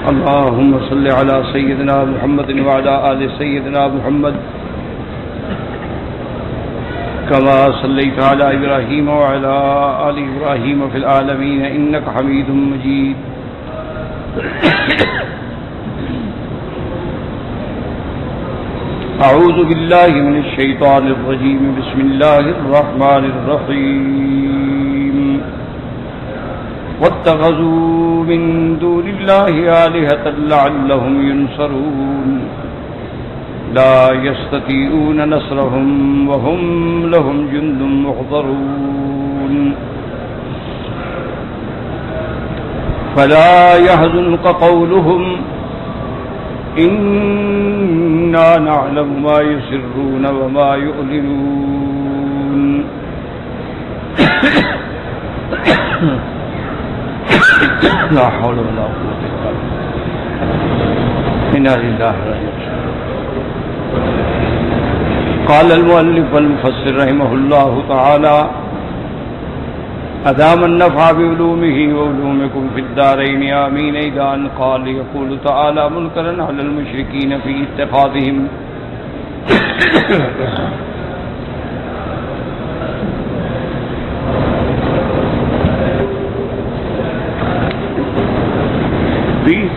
اللهم صل على سيدنا محمد وعلى آل سيدنا محمد كما صليت على إبراهيم وعلى آل إبراهيم في العالمين إنك حميد مجيد. أعوذ بالله من الشيطان الرجيم. بسم الله الرحمن الرحيم. واتخذوا من دون الله آلهة لعلهم ينصرون لا يستطيعون نصرهم وهم لهم جند محضرون فلا يحزنك قولهم إنا نعلم ما يسرون وما يعلنون. لا حول ولا قوة إلا بالله. إنا لله وإنا قال المؤلف والمفسر رحمه الله تعالى أدام النفع بعلومه وعلومكم في الدارين آمين. إذا أن قال يقول تعالى منكرا على المشركين في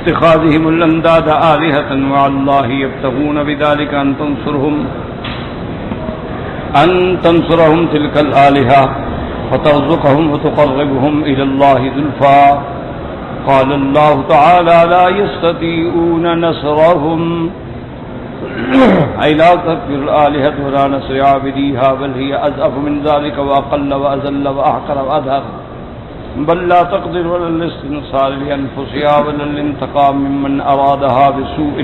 اتخاذهم الأنداد آلهة مع الله يبتغون بذلك أن تنصرهم تلك الآلهة فترزقهم وتقربهم إلى الله زلفى. قال الله تعالى لا يستطيعون نصرهم أي لا تكفر الآلهة ولا نصر عابديها بل هي أضعف من ذلك وأقل وأذل وأحقر وأظهر بل لا تقدر ولا الاستنصار لأنفسها ولا الانتقام ممن أرادها بسوء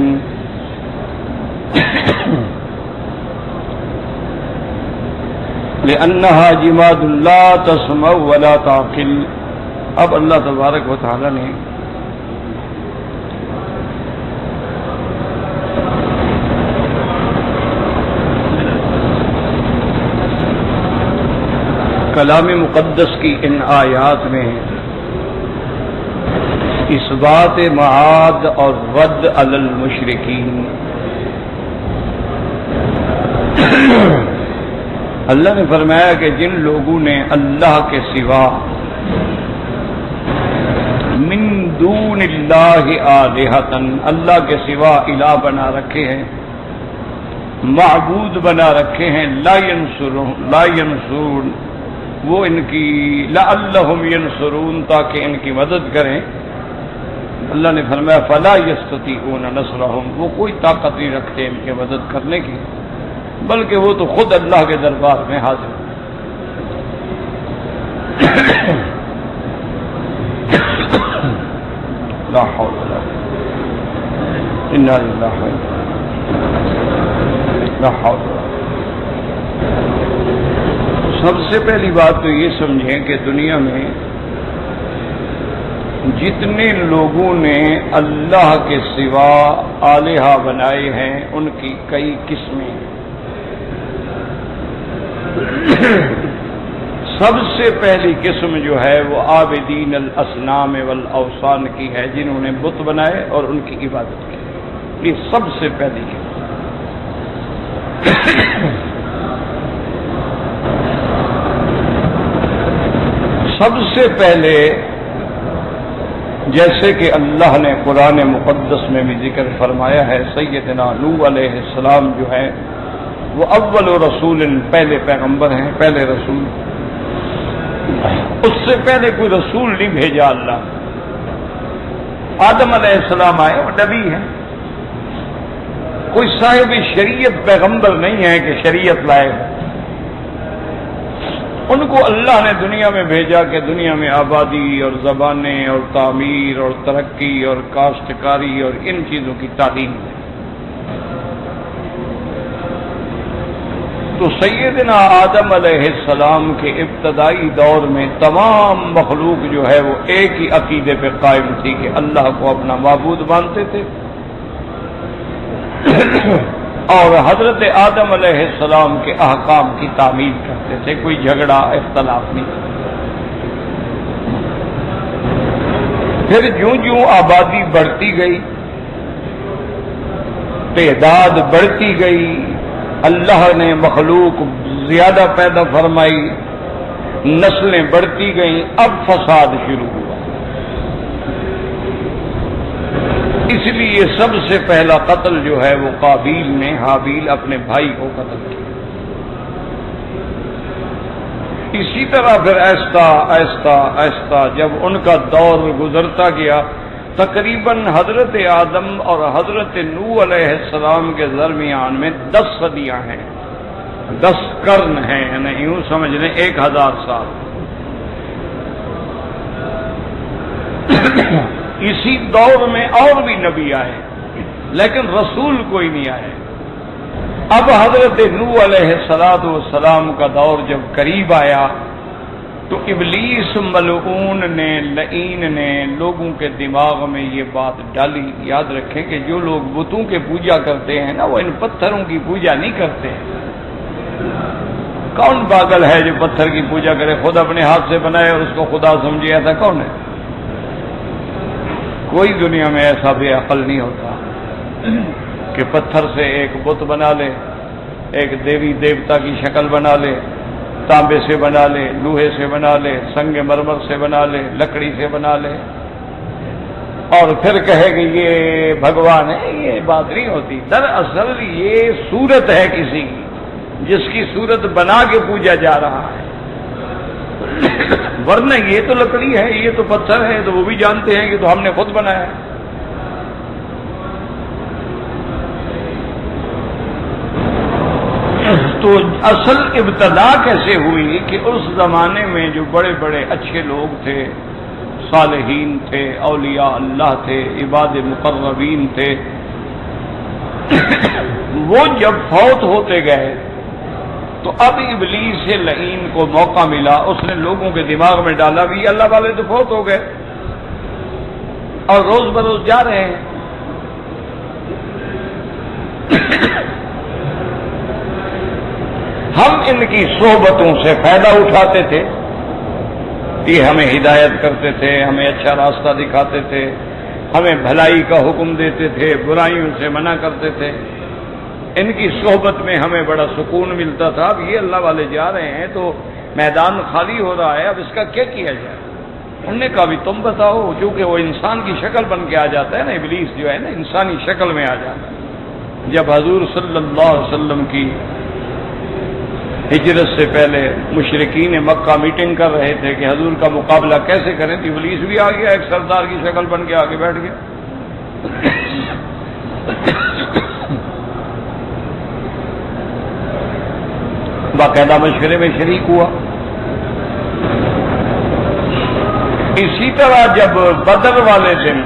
لأنها جماد لا تسمع ولا تعقل. اب اللہ تبارک و تعالی نے کلام مقدس کی ان آیات میں اثبات معاد اور رد علی المشرکین اللہ نے فرمایا کہ جن لوگوں نے اللہ کے سوا من دون اللہ آلہۃ اللہ کے سوا الہ بنا رکھے ہیں، معبود بنا رکھے ہیں، لا ینصرون وہ ان کی لعلہم ینصرون تاکہ ان کی مدد کریں. اللہ نے فرمایا فلا یستطیعون نصرہم وہ کوئی طاقت نہیں رکھتے ان کی مدد کرنے کی بلکہ وہ تو خود اللہ کے دربار میں حاضر. لا حول ولا قوة الا باللہ. لا حول. سب سے پہلی بات تو یہ سمجھیں کہ دنیا میں جتنے لوگوں نے اللہ کے سوا آلہہ بنائے ہیں ان کی کئی قسمیں. سب سے پہلی قسم جو ہے وہ عابدین الاصنام والاوثان کی ہے، جنہوں نے بت بنائے اور ان کی عبادت کی. یہ سب سے پہلی قسم. سب سے پہلے جیسے کہ اللہ نے قرآن مقدس میں بھی ذکر فرمایا ہے، سیدنا نوح علیہ السلام جو ہے وہ اول رسول پہلے پیغمبر ہیں، پہلے رسول. اس سے پہلے کوئی رسول نہیں بھیجا اللہ. آدم علیہ السلام آئے وہ نبی ہیں، کوئی صاحب شریعت پیغمبر نہیں ہے کہ شریعت لائے. ان کو اللہ نے دنیا میں بھیجا کہ دنیا میں آبادی اور زبانیں اور تعمیر اور ترقی اور کاشتکاری اور ان چیزوں کی تعلیم ہے. تو سیدنا آدم علیہ السلام کے ابتدائی دور میں تمام مخلوق جو ہے وہ ایک ہی عقیدے پہ قائم تھی کہ اللہ کو اپنا معبود مانتے تھے اور حضرت آدم علیہ السلام کے احکام کی تعمیل کرتے تھے. کوئی جھگڑا اختلاف نہیں. پھر جوں جوں آبادی بڑھتی گئی، تعداد بڑھتی گئی، اللہ نے مخلوق زیادہ پیدا فرمائی، نسلیں بڑھتی گئیں، اب فساد شروع ہوا۔ اس لیے سب سے پہلا قتل جو ہے وہ قابیل نے حابیل اپنے بھائی کو قتل کیا۔ اسی طرح پھر آہستہ آہستہ آہستہ جب ان کا دور گزرتا گیا، تقریباً حضرت آدم اور حضرت نوح علیہ السلام کے درمیان میں 10 صدیاں ہیں، 10 قرن ہیں، یعنی یوں سمجھ لیں 1000 سال۔ اسی دور میں اور بھی نبی آئے لیکن رسول کوئی نہیں آئے۔ اب حضرت نوح علیہ السلام کا دور جب قریب آیا تو ابلیس ملعون نے، لعین نے لوگوں کے دماغ میں یہ بات ڈالی۔ یاد رکھیں کہ جو لوگ بتوں کے پوجا کرتے ہیں نا، وہ ان پتھروں کی پوجا نہیں کرتے ہیں۔ کون پاگل ہے جو پتھر کی پوجا کرے؟ خود اپنے ہاتھ سے بنائے اور اس کو خدا سمجھے، ایسا کون ہے؟ کوئی دنیا میں ایسا بے عقل نہیں ہوتا کہ پتھر سے ایک بت بنا لے، ایک دیوی دیوتا کی شکل بنا لے، تانبے سے بنا لے، لوہے سے بنا لے، سنگ مرمر سے بنا لے، لکڑی سے بنا لے، اور پھر کہے کہ یہ بھگوان ہے۔ یہ بات نہیں ہوتی۔ دراصل یہ صورت ہے کسی کی، جس کی صورت بنا کے پوجا جا رہا ہے، ورنہ یہ تو لکڑی ہے، یہ تو پتھر ہے، تو وہ بھی جانتے ہیں کہ تو ہم نے خود بنایا ہے۔ تو اصل ابتدا کیسے ہوئی کہ اس زمانے میں جو بڑے بڑے اچھے لوگ تھے، صالحین تھے، اولیاء اللہ تھے، عباد مقربین تھے، وہ جب فوت ہوتے گئے تو اب ابلیس لعین کو موقع ملا، اس نے لوگوں کے دماغ میں ڈالا بھی اللہ والے تو فوت ہو گئے اور روز بروز جا رہے ہیں۔ ہم ان کی صحبتوں سے فائدہ اٹھاتے تھے، یہ ہمیں ہدایت کرتے تھے، ہمیں اچھا راستہ دکھاتے تھے، ہمیں بھلائی کا حکم دیتے تھے، برائیوں سے منع کرتے تھے۔ ان کی صحبت میں ہمیں بڑا سکون ملتا تھا۔ اب یہ اللہ والے جا رہے ہیں تو میدان خالی ہو رہا ہے، اب اس کا کیا کیا جائے؟ انہوں نے کہا بھی تم بتاؤ، چونکہ وہ انسان کی شکل بن کے آ جاتا ہے نا، ابلیس جو ہے نا انسانی شکل میں آ جاتا ہے۔ جب حضور صلی اللہ علیہ وسلم کی ہجرت سے پہلے مشرکین مکہ میٹنگ کر رہے تھے کہ حضور کا مقابلہ کیسے کریں، تو ابلیس بھی آ گیا، ایک سردار کی شکل بن کے آگے بیٹھ گیا۔ باقاعدہ مشورے میں شریک ہوا۔ اسی طرح جب بدر والے دن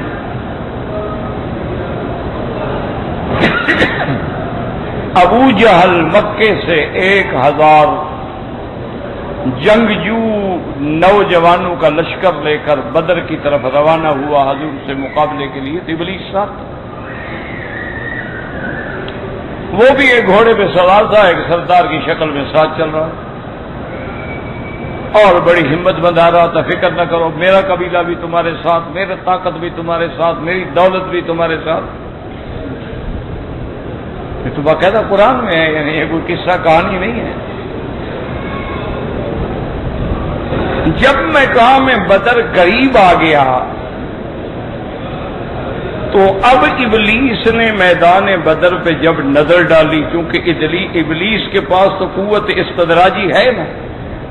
ابو جہل مکے سے 1000 جنگجو نوجوانوں کا لشکر لے کر بدر کی طرف روانہ ہوا حضور سے مقابلے کے لیے، تو ابلیس ساتھ، وہ بھی ایک گھوڑے پہ سوار تھا، ایک سردار کی شکل میں ساتھ چل رہا اور بڑی ہمت بندھا رہا تھا، فکر نہ کرو، میرا قبیلہ بھی تمہارے ساتھ، میری طاقت بھی تمہارے ساتھ، میری دولت بھی تمہارے ساتھ۔ یہ تو باقاعدہ قرآن میں ہے، یعنی یہ کوئی قصہ کہانی نہیں ہے۔ جب مقام بدر قریب آ گیا تو اب ابلیس نے میدان بدر پہ جب نظر ڈالی، کیونکہ ابلیس کے پاس تو قوت استدراجی ہے نا،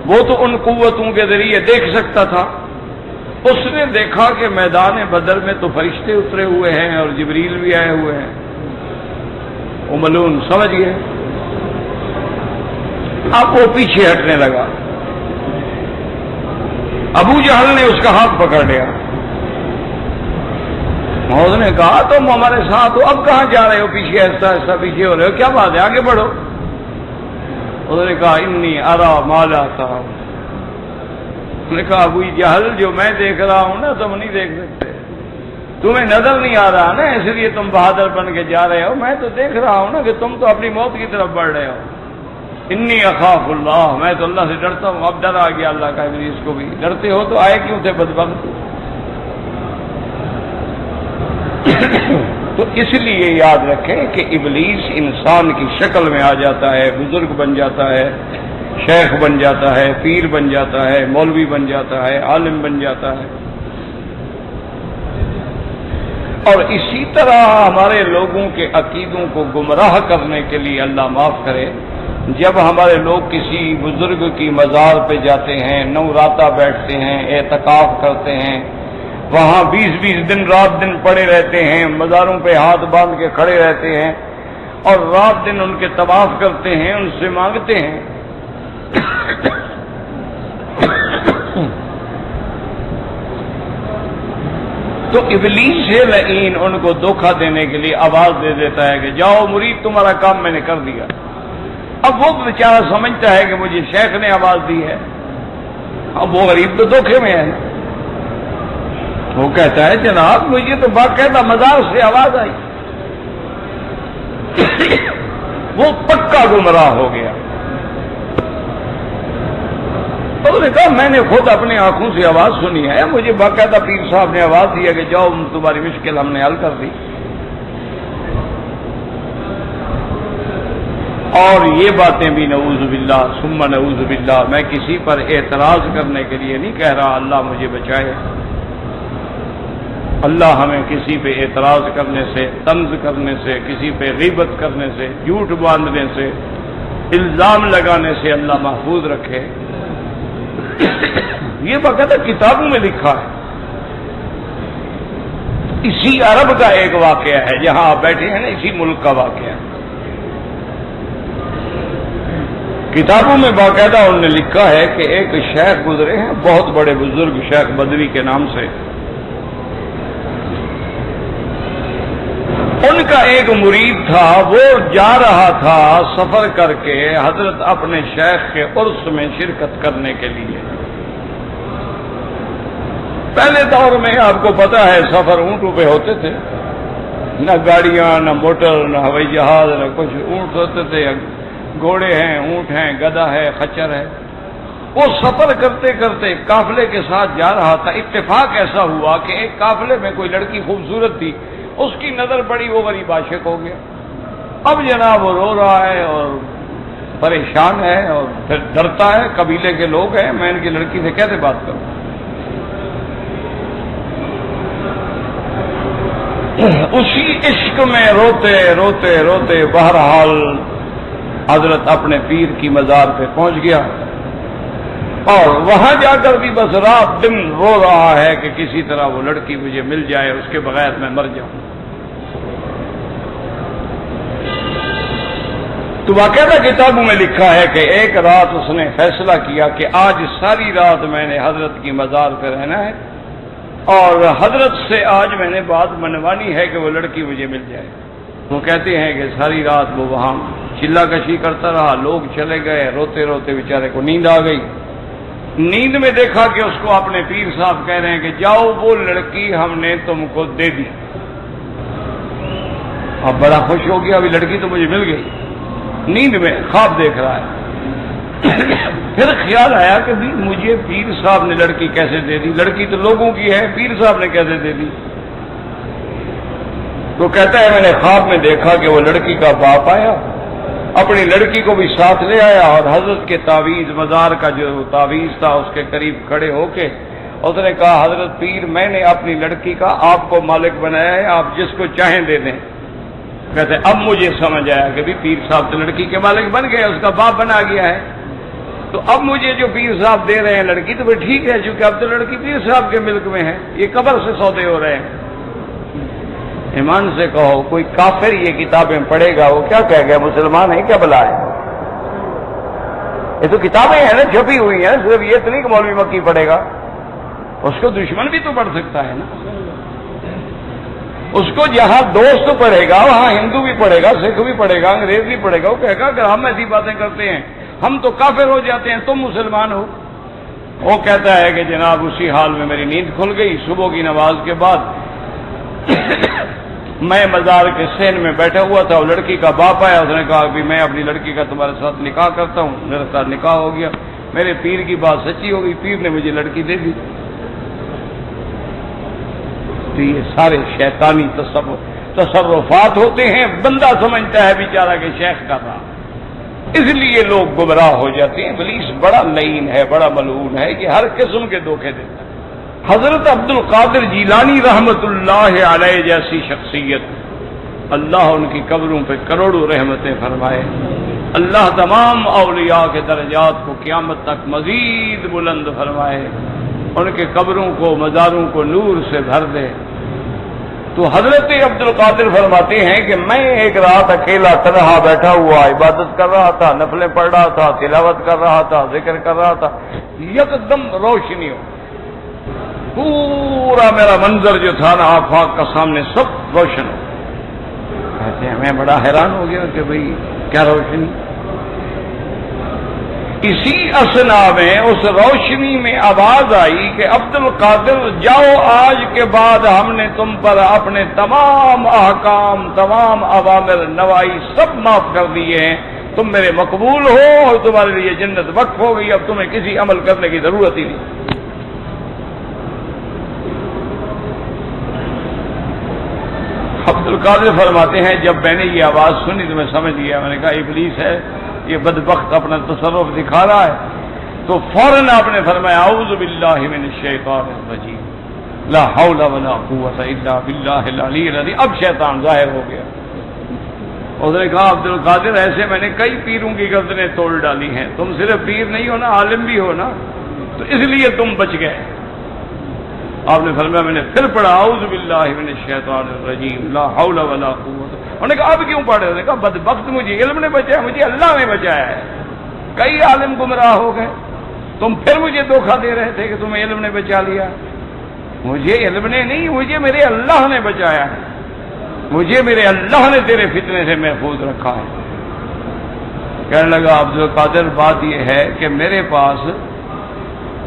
وہ تو ان قوتوں کے ذریعے دیکھ سکتا تھا۔ اس نے دیکھا کہ میدان بدر میں تو فرشتے اترے ہوئے ہیں اور جبریل بھی آئے ہوئے ہیں، وہ ملعون سمجھ گئے۔ اب وہ پیچھے ہٹنے لگا، ابو جہل نے اس کا ہاتھ پکڑ لیا، اس نے کہا تم ہمارے ساتھ ہو، اب کہاں جا رہے ہو؟ پیچھے ایسا ایسا پیچھے ہو رہے ہو، کیا بات ہے، آگے بڑھو۔ انہوں نے کہا انی ارا ما لا ترون۔ انہوں نے کہا ابو جہل جو میں دیکھ رہا ہوں نا تم نہیں دیکھ سکتے، تمہیں نظر نہیں آ رہا نا، اس لیے تم بہادر بن کے جا رہے ہو، میں تو دیکھ رہا ہوں نا کہ تم تو اپنی موت کی طرف بڑھ رہے ہو۔ انی اخاف اللہ، میں تو اللہ سے ڈرتا ہوں۔ اب ڈر آ گیا اللہ کا، ابلیس کو بھی۔ ڈرتے ہو تو آئے کیوں تھے بدبخت؟ تو اس لیے یاد رکھیں کہ ابلیس انسان کی شکل میں آ جاتا ہے، بزرگ بن جاتا ہے، شیخ بن جاتا ہے، پیر بن جاتا ہے، مولوی بن جاتا ہے، عالم بن جاتا ہے. اور اسی طرح ہمارے لوگوں کے عقیدوں کو گمراہ کرنے کے لیے اللہ معاف کرے، جب ہمارے لوگ کسی بزرگ کی مزار پہ جاتے ہیں، نوراتہ بیٹھتے ہیں، اعتکاف کرتے ہیں، وہاں 20 دن رات دن پڑے رہتے ہیں، مزاروں پہ ہاتھ باندھ کے کھڑے رہتے ہیں اور رات دن ان کے طواف کرتے ہیں، ان سے مانگتے ہیں. تو ابلیس لعین ان کو دھوکہ دینے کے لیے آواز دے دیتا ہے کہ جاؤ مرید تمہارا کام میں نے کر دیا. اب وہ بیچارہ سمجھتا ہے کہ مجھے شیخ نے آواز دی ہے، اب وہ غریب تو دھوکے میں ہے. وہ کہتا ہے جناب مجھے تو باقاعدہ مزار سے آواز آئی. وہ پکا گمراہ ہو گیا. انہوں نے کہا میں نے خود اپنی آنکھوں سے آواز سنی ہے، مجھے باقاعدہ پیر صاحب نے آواز دیا کہ جاؤ تمہاری مشکل ہم نے حل کر دی. اور یہ باتیں بھی نعوذ باللہ ثم نعوذ باللہ، میں کسی پر اعتراض کرنے کے لیے نہیں کہہ رہا، اللہ مجھے بچائے. اللہ ہمیں کسی پہ اعتراض کرنے سے، طنز کرنے سے، کسی پہ غیبت کرنے سے، جھوٹ باندھنے سے، الزام لگانے سے اللہ محفوظ رکھے. یہ باقاعدہ کتابوں میں لکھا ہے. اسی عرب کا ایک واقعہ ہے جہاں آپ بیٹھے ہیں نا، اسی ملک کا واقعہ ہے. کتابوں میں باقاعدہ انہوں نے لکھا ہے کہ ایک شیخ گزرے ہیں، بہت بڑے بزرگ، شیخ بدوی کے نام سے. ان کا ایک مرید تھا، وہ جا رہا تھا سفر کر کے حضرت اپنے شیخ کے عرس میں شرکت کرنے کے لیے. پہلے دور میں آپ کو پتا ہے سفر اونٹوں پہ ہوتے تھے، نہ گاڑیاں، نہ موٹر، نہ ہوائی جہاز، نہ کچھ. اونٹ ہوتے تھے، گھوڑے ہیں، اونٹ ہیں، گدھا ہے، خچر ہے. وہ سفر کرتے کرتے قافلے کے ساتھ جا رہا تھا. اتفاق ایسا ہوا کہ ایک قافلے میں کوئی لڑکی خوبصورت تھی، اس کی نظر پڑی، وہ غریب عاشق ہو گیا. اب جناب وہ رو رہا ہے اور پریشان ہے اور پھر ڈرتا ہے، قبیلے کے لوگ ہیں، میں ان کی لڑکی سے کیسے بات کروں. اسی عشق میں روتے روتے روتے بہرحال حضرت اپنے پیر کی مزار پہ پہنچ گیا اور وہاں جا کر بھی بس رات دن رو رہا ہے کہ کسی طرح وہ لڑکی مجھے مل جائے، اس کے بغیر میں مر جاؤں. تو باقاعدہ کتابوں میں لکھا ہے کہ ایک رات اس نے فیصلہ کیا کہ آج ساری رات میں نے حضرت کی مزار پہ رہنا ہے اور حضرت سے آج میں نے بات منوانی ہے کہ وہ لڑکی مجھے مل جائے. وہ کہتے ہیں کہ ساری رات وہ وہاں چلا کشی کرتا رہا، لوگ چلے گئے، روتے روتے بیچارے کو نیند آ گئی. نیند میں دیکھا کہ اس کو اپنے پیر صاحب کہہ رہے ہیں کہ جاؤ وہ لڑکی ہم نے تم کو دے دی. اب بڑا خوش ہو گیا، ابھی لڑکی تو مجھے مل گئی. نیند میں خواب دیکھ رہا ہے. پھر خیال آیا کہ مجھے پیر صاحب نے لڑکی کیسے دے دی، لڑکی تو لوگوں کی ہے، پیر صاحب نے کیسے دے دی. تو کہتا ہے میں نے خواب میں دیکھا کہ وہ لڑکی کا باپ آیا، اپنی لڑکی کو بھی ساتھ لے آیا اور حضرت کے تعویذ، مزار کا جو تعویذ تھا اس کے قریب کھڑے ہو کے اس نے کہا حضرت پیر میں نے اپنی لڑکی کا آپ کو مالک بنایا ہے، آپ جس کو چاہیں دے دیں. کہتے اب مجھے سمجھ آیا کہ بھی پیر صاحب تو لڑکی کے مالک بن گئے، اس کا باپ بنا گیا ہے. تو اب مجھے جو پیر صاحب دے رہے ہیں لڑکی تو ٹھیک ہے، چونکہ اب تو لڑکی پیر صاحب کے ملک میں ہے. یہ قبر سے سودے ہو رہے ہیں. ایمان سے کہو کوئی کافر یہ کتابیں پڑھے گا وہ کیا کہے گا، مسلمان ہے کیا بلا ہے؟ یہ تو کتابیں ہیں نا، چھپی ہوئی ہیں، صرف یہ تو نہیں کہ مولوی مکی پڑھے گا، اس کو دشمن بھی تو پڑھ سکتا ہے نا. اس کو جہاں دوست پڑھے گا وہاں ہندو بھی پڑھے گا، سکھ بھی پڑھے گا، انگریز بھی پڑھے گا. وہ کہے گا کہ ہم ایسی باتیں کرتے ہیں ہم تو کافر ہو جاتے ہیں، تم مسلمان ہو. وہ کہتا ہے کہ جناب اسی حال میں میری نیند کھل گئی. صبح کی نماز کے بعد میں مزار کے سین میں بیٹھا ہوا تھا، وہ لڑکی کا باپ آیا، اس نے کہا کہ میں اپنی لڑکی کا تمہارے ساتھ نکاح کرتا ہوں. میرے ساتھ نکاح ہو گیا، میرے پیر کی بات سچی ہو گئی، پیر نے مجھے لڑکی دے دی. تو یہ سارے شیطانی تصرفات ہوتے ہیں، بندہ سمجھتا ہے بیچارہ کہ شیخ کر رہا، اس لیے لوگ گمراہ ہو جاتے ہیں۔ ابلیس بڑا لعین ہے، بڑا ملعون ہے کہ ہر قسم کے دھوکے دیتا ہے۔ حضرت عبد القادر جیلانی رحمت اللہ علیہ جیسی شخصیت، اللہ ان کی قبروں پہ کروڑوں رحمتیں فرمائے، اللہ تمام اولیاء کے درجات کو قیامت تک مزید بلند فرمائے، ان کے قبروں کو مزاروں کو نور سے بھر دے۔ تو حضرت عبد القادر فرماتے ہیں کہ میں ایک رات اکیلا تنہا بیٹھا ہوا عبادت کر رہا تھا، نفلیں پڑھ رہا تھا، تلاوت کر رہا تھا، ذکر کر رہا تھا، یکدم روشنی ہو، پورا میرا منظر جو تھا نا آفاق کا سامنے سب روشن ہو۔ کہتے ہیں میں بڑا حیران ہو گیا کہ بھئی کیا روشنی؟ اسی اسنا میں اس روشنی میں آواز آئی کہ عبد القادر جاؤ، آج کے بعد ہم نے تم پر اپنے تمام احکام، تمام اوامر نوائی سب معاف کر دیے ہیں، تم میرے مقبول ہو اور تمہارے لیے جنت وقف ہو گئی، اب تمہیں کسی عمل کرنے کی ضرورت ہی نہیں۔ عبد القادر فرماتے ہیں جب میں نے یہ آواز سنی تو میں سمجھ گیا، میں نے کہا ابلیس ہے، یہ بدبخت اپنا تصرف دکھا رہا ہے۔ تو فوراً آپ نے فرمایا اعوذ باللہ من الشیطان الرجیم لا حول ولا قوت الا باللہ العلی العظیم۔ اب شیطان ظاہر ہو گیا۔ اس نے کہا عبد القادر ایسے میں نے کئی پیروں کی گردنیں توڑ ڈالی ہیں، تم صرف پیر نہیں ہو نا، عالم بھی ہو نا، تو اس لیے تم بچ گئے۔ آپ نے فرمایا میں نے پھر پڑھا اعوذ باللہ من الشیطان الرجیم لا حول ولا قوت۔ انہوں نے کہا اب کیوں پڑھ رہے؟ انہوں نے کہا بدبخت مجھے علم نے بچایا، مجھے اللہ نے بچایا ہے، کئی عالم گمراہ ہو گئے، تم پھر مجھے دھوکہ دے رہے تھے کہ تمہیں علم نے بچا لیا۔ مجھے علم نے نہیں، مجھے میرے اللہ نے بچایا ہے، مجھے میرے اللہ نے تیرے فتنے سے محفوظ رکھا ہے۔ کہنے لگا عبد القادر بات یہ ہے کہ میرے پاس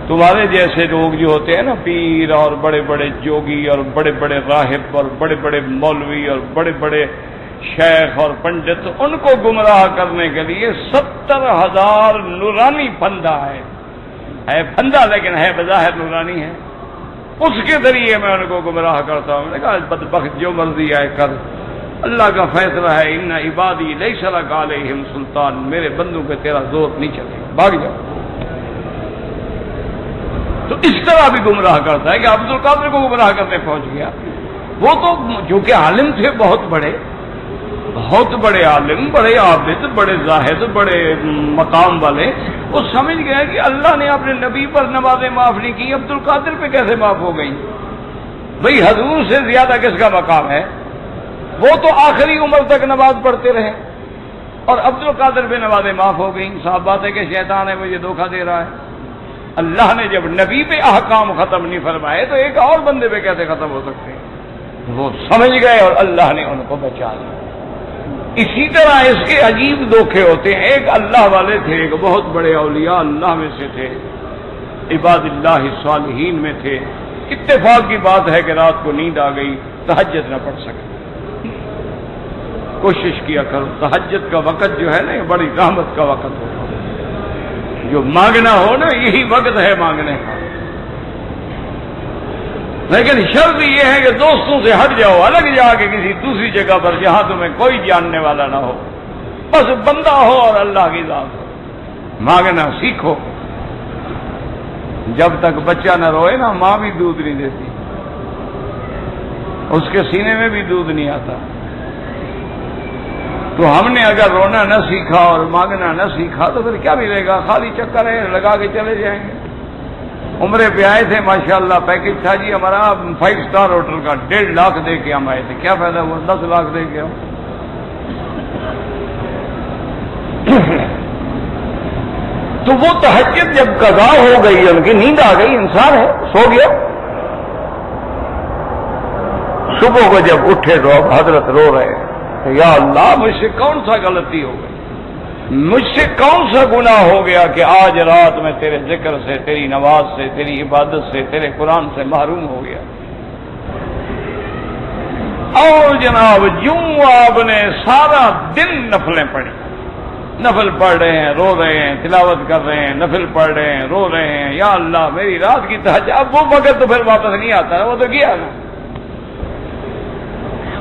تمہارے جیسے لوگ جو ہوتے ہیں نا، پیر اور بڑے بڑے جوگی اور بڑے بڑے راہب اور بڑے بڑے مولوی اور بڑے بڑے شیخ اور پنڈت، ان کو گمراہ کرنے کے لیے 70,000 نورانی پھندا ہے پھندا، لیکن ہے بظاہر نورانی ہے، اس کے ذریعے میں ان کو گمراہ کرتا ہوں۔ میں نے کہا بدبخت جو مرضی آئے کر، اللہ کا فیصلہ ہے، ان عبادی لیس لک علیہم سلطان، میرے بندوں پہ تیرا زور نہیں چلے، بھاگ جاؤ۔ تو اس طرح بھی گمراہ کرتا ہے کہ عبد القادر کو گمراہ کرنے پہنچ گیا۔ وہ تو جو کہ عالم تھے، بہت بڑے عالم، بڑے عابد، بڑے زاہد، بڑے مقام والے، وہ سمجھ گئے کہ اللہ نے اپنے نبی پر نمازیں معاف نہیں کی، عبد القادر پہ کیسے معاف ہو گئی؟ بھئی حضور سے زیادہ کس کا مقام ہے؟ وہ تو آخری عمر تک نماز پڑھتے رہے اور عبد القادر پہ نمازیں معاف ہو گئیں۔ صاحب بات ہے کہ شیطان ہے مجھے دھوکہ دے رہا ہے۔ اللہ نے جب نبی پہ احکام ختم نہیں فرمائے تو ایک اور بندے پہ کیسے ختم ہو سکتے ہیں؟ وہ سمجھ گئے اور اللہ نے ان کو بچا لیا۔ اسی طرح اس کے عجیب دھوکے ہوتے ہیں۔ ایک اللہ والے تھے، ایک بہت بڑے اولیاء اللہ میں سے تھے، عباد اللہ الصالحین میں تھے، اتفاق کی بات ہے کہ رات کو نیند آ گئی، تہجد نہ پڑھ سکے۔ کوشش کیا کرو، تہجد کا وقت جو ہے نا یہ بڑی رحمت کا وقت ہوتا ہے، جو مانگنا ہو نا یہی وقت ہے مانگنے کا، لیکن شرط یہ ہے کہ دوستوں سے ہٹ جاؤ، الگ جا کے کسی دوسری جگہ پر جہاں تمہیں کوئی جاننے والا نہ ہو، بس بندہ ہو اور اللہ کی ذات ہو، مانگنا سیکھو۔ جب تک بچہ نہ روئے نا، ماں بھی دودھ نہیں دیتی، اس کے سینے میں بھی دودھ نہیں آتا۔ تو ہم نے اگر رونا نہ سیکھا اور مانگنا نہ سیکھا تو پھر کیا ملے گا؟ خالی چکر ہے، لگا کے چلے جائیں گے۔ عمرے پہ آئے تھے ماشاءاللہ، پیکج تھا جی ہمارا 5 اسٹار ہوٹل کا، 1.5 لاکھ دے کے ہم آئے تھے، کیا فائدہ ہوا 10 لاکھ دے کے ہم۔ تو وہ تہجد جب قضا ہو گئی، ان کی نیند آ گئی، انسان ہے سو گیا، صبح کو جب اٹھے تو حضرت رو رہے، یا اللہ مجھ سے کون سا غلطی ہو گئی، مجھ سے کون سا گناہ ہو گیا کہ آج رات میں تیرے ذکر سے، تیری نماز سے، تیری عبادت سے، تیرے قرآن سے محروم ہو گیا۔ اور جناب یوں آپ نے سارا دن نفلیں پڑھی، نفل پڑھ رہے ہیں، رو رہے ہیں، تلاوت کر رہے ہیں، نفل پڑھ رہے ہیں، رو رہے ہیں، یا اللہ میری رات کی تہجد۔ اب وہ وقت تو پھر واپس نہیں آتا، وہ تو گیا نا،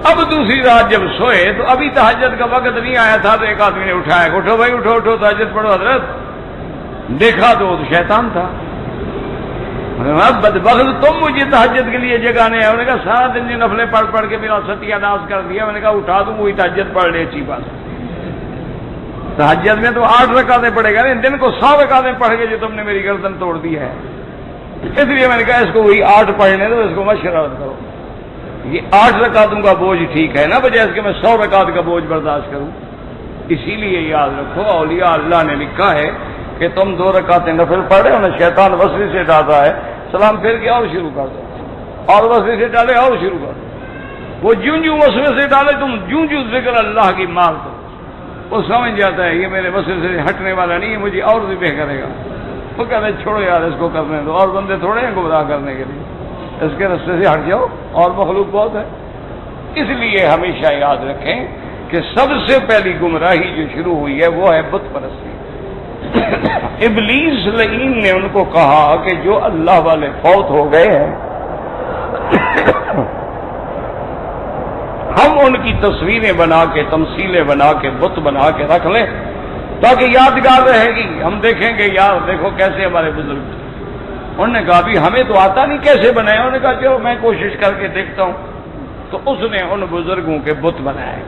اب دوسری رات جب سوئے تو ابھی تہجد کا وقت نہیں آیا تھا، تو ایک آدمی نے اٹھایا، اٹھو بھائی اٹھو اٹھو تہجد پڑھو حضرت۔ دیکھا تو شیطان تھا۔ بدبخت تم مجھے تہجد کے لیے جگانے ہیں۔ انہوں نے کہا سارا دن یہ نفلیں پڑھ پڑھ کے میرا ستیہ ناش کر دیا۔ میں نے کہا اٹھا دوں وہی تہجد پڑھ لے، اچھی بات۔ تہجد میں تو 8 رکعتیں پڑھے گا، دن کو 100 رکعتیں پڑھ کے جو تم نے میری گردن توڑ دی ہے، اس لیے میں نے کہا اس کو وہی 8 پڑھنے دو، اس کو مت شرارت کرو۔ یہ 8 رکعتوں کا بوجھ ٹھیک ہے نا، بجائے اس کے میں 100 رکعت کا بوجھ برداشت کروں۔ اسی لیے یاد رکھو اولیاء اللہ نے لکھا ہے کہ تم 2 رکعتیں نفل پڑھے، انہیں شیطان وسوسے سے ڈالتا ہے، سلام پھیر کے اور شروع کر دو، اور وسوسے سے ڈالے اور شروع کر دو۔ وہ جوں وسوسے سے ڈالے تم جوں ذکر اللہ کی مار دو، وہ سمجھ جاتا ہے یہ میرے وسوسے سے ہٹنے والا نہیں ہے، مجھے اور ذبح کرے گا۔ وہ کہتے ہیں چھوڑو یار اس کو کرنے دو، اور بندے تھوڑے ہیں گمراہ کرنے کے لیے، اس کے رستے سے ہٹ جاؤ، اور مخلوق بہت ہے۔ اس لیے ہمیشہ یاد رکھیں کہ سب سے پہلی گمراہی جو شروع ہوئی ہے وہ ہے بت پرستی۔ ابلیس لعین نے ان کو کہا کہ جو اللہ والے فوت ہو گئے ہیں ہم ان کی تصویریں بنا کے، تمثیلیں بنا کے، بت بنا کے رکھ لیں تاکہ یادگار رہے گی، ہم دیکھیں گے یار دیکھو کیسے ہمارے بزرگ تھے۔ انہوں نے کہا بھی ہمیں تو آتا نہیں کیسے بنائے۔ انہوں نے کہا چلو میں کوشش کر کے دیکھتا ہوں۔ تو اس نے ان بزرگوں کے بت بنائے،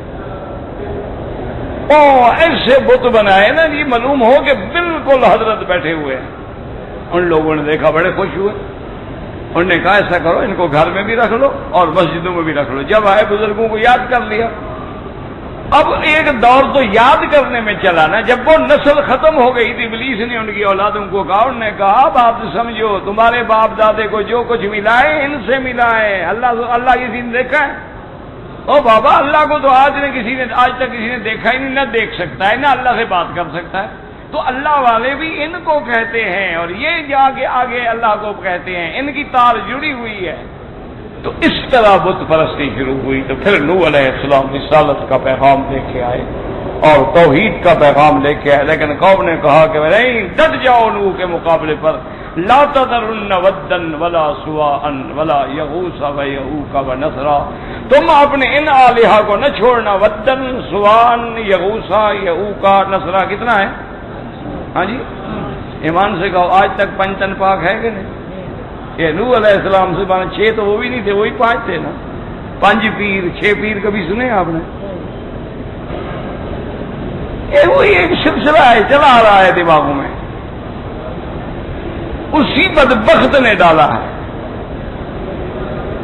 ایسے بت بنائے نا یہ معلوم ہو کہ بالکل حضرت بیٹھے ہوئے ہیں۔ ان لوگوں نے دیکھا بڑے خوش ہوئے۔ انہوں نے کہا ایسا کرو ان کو گھر میں بھی رکھ لو اور مسجدوں میں بھی رکھ لو۔ جب آئے بزرگوں کو یاد کر لیا۔ اب ایک دور تو یاد کرنے میں چلا نا، جب وہ نسل ختم ہو گئی تھی ابلیس نے ان کی اولادوں کو کہا، انہوں نے کہا اب آپ سمجھو تمہارے باپ دادے کو جو کچھ ملا ہے ان سے ملا ہے، اللہ کسی نے دیکھا ہے؟ او بابا اللہ کو تو آج تک کسی نے دیکھا ہی نہیں، نہ دیکھ سکتا ہے، نہ اللہ سے بات کر سکتا ہے۔ تو اللہ والے بھی ان کو کہتے ہیں اور یہ جا کے آگے اللہ کو کہتے ہیں، ان کی تار جڑی ہوئی ہے۔ تو اس طرح بت پرستی شروع ہوئی۔ تو پھر نوح علیہ السلام رسالت کا پیغام لے کے آئے اور توحید کا پیغام لے کے آئے، لیکن قوم نے کہا کہ نہیں، ڈٹ جاؤ نوح کے مقابلے پر، لا تذرن ودا ولا سواء ولا یغوث ویعوق ونسرا، تم اپنے ان آلہہ کو نہ چھوڑنا، ودن سواء یغوث یعوق نسرا، کتنا ہے؟ ہاں جی ایمان سے کہو آج تک پنجتن پاک ہے کہ نہیں؟ یہ نوح علیہ السلام سے 6 تو وہ بھی نہیں تھے، وہی 5 تھے نا۔ 5 پیر 6 پیر کبھی سنے آپ نے؟ یہ وہی ایک سلسلہ ہے چلا آ رہا ہے دماغوں میں، اسی بدبخت نے ڈالا ہے،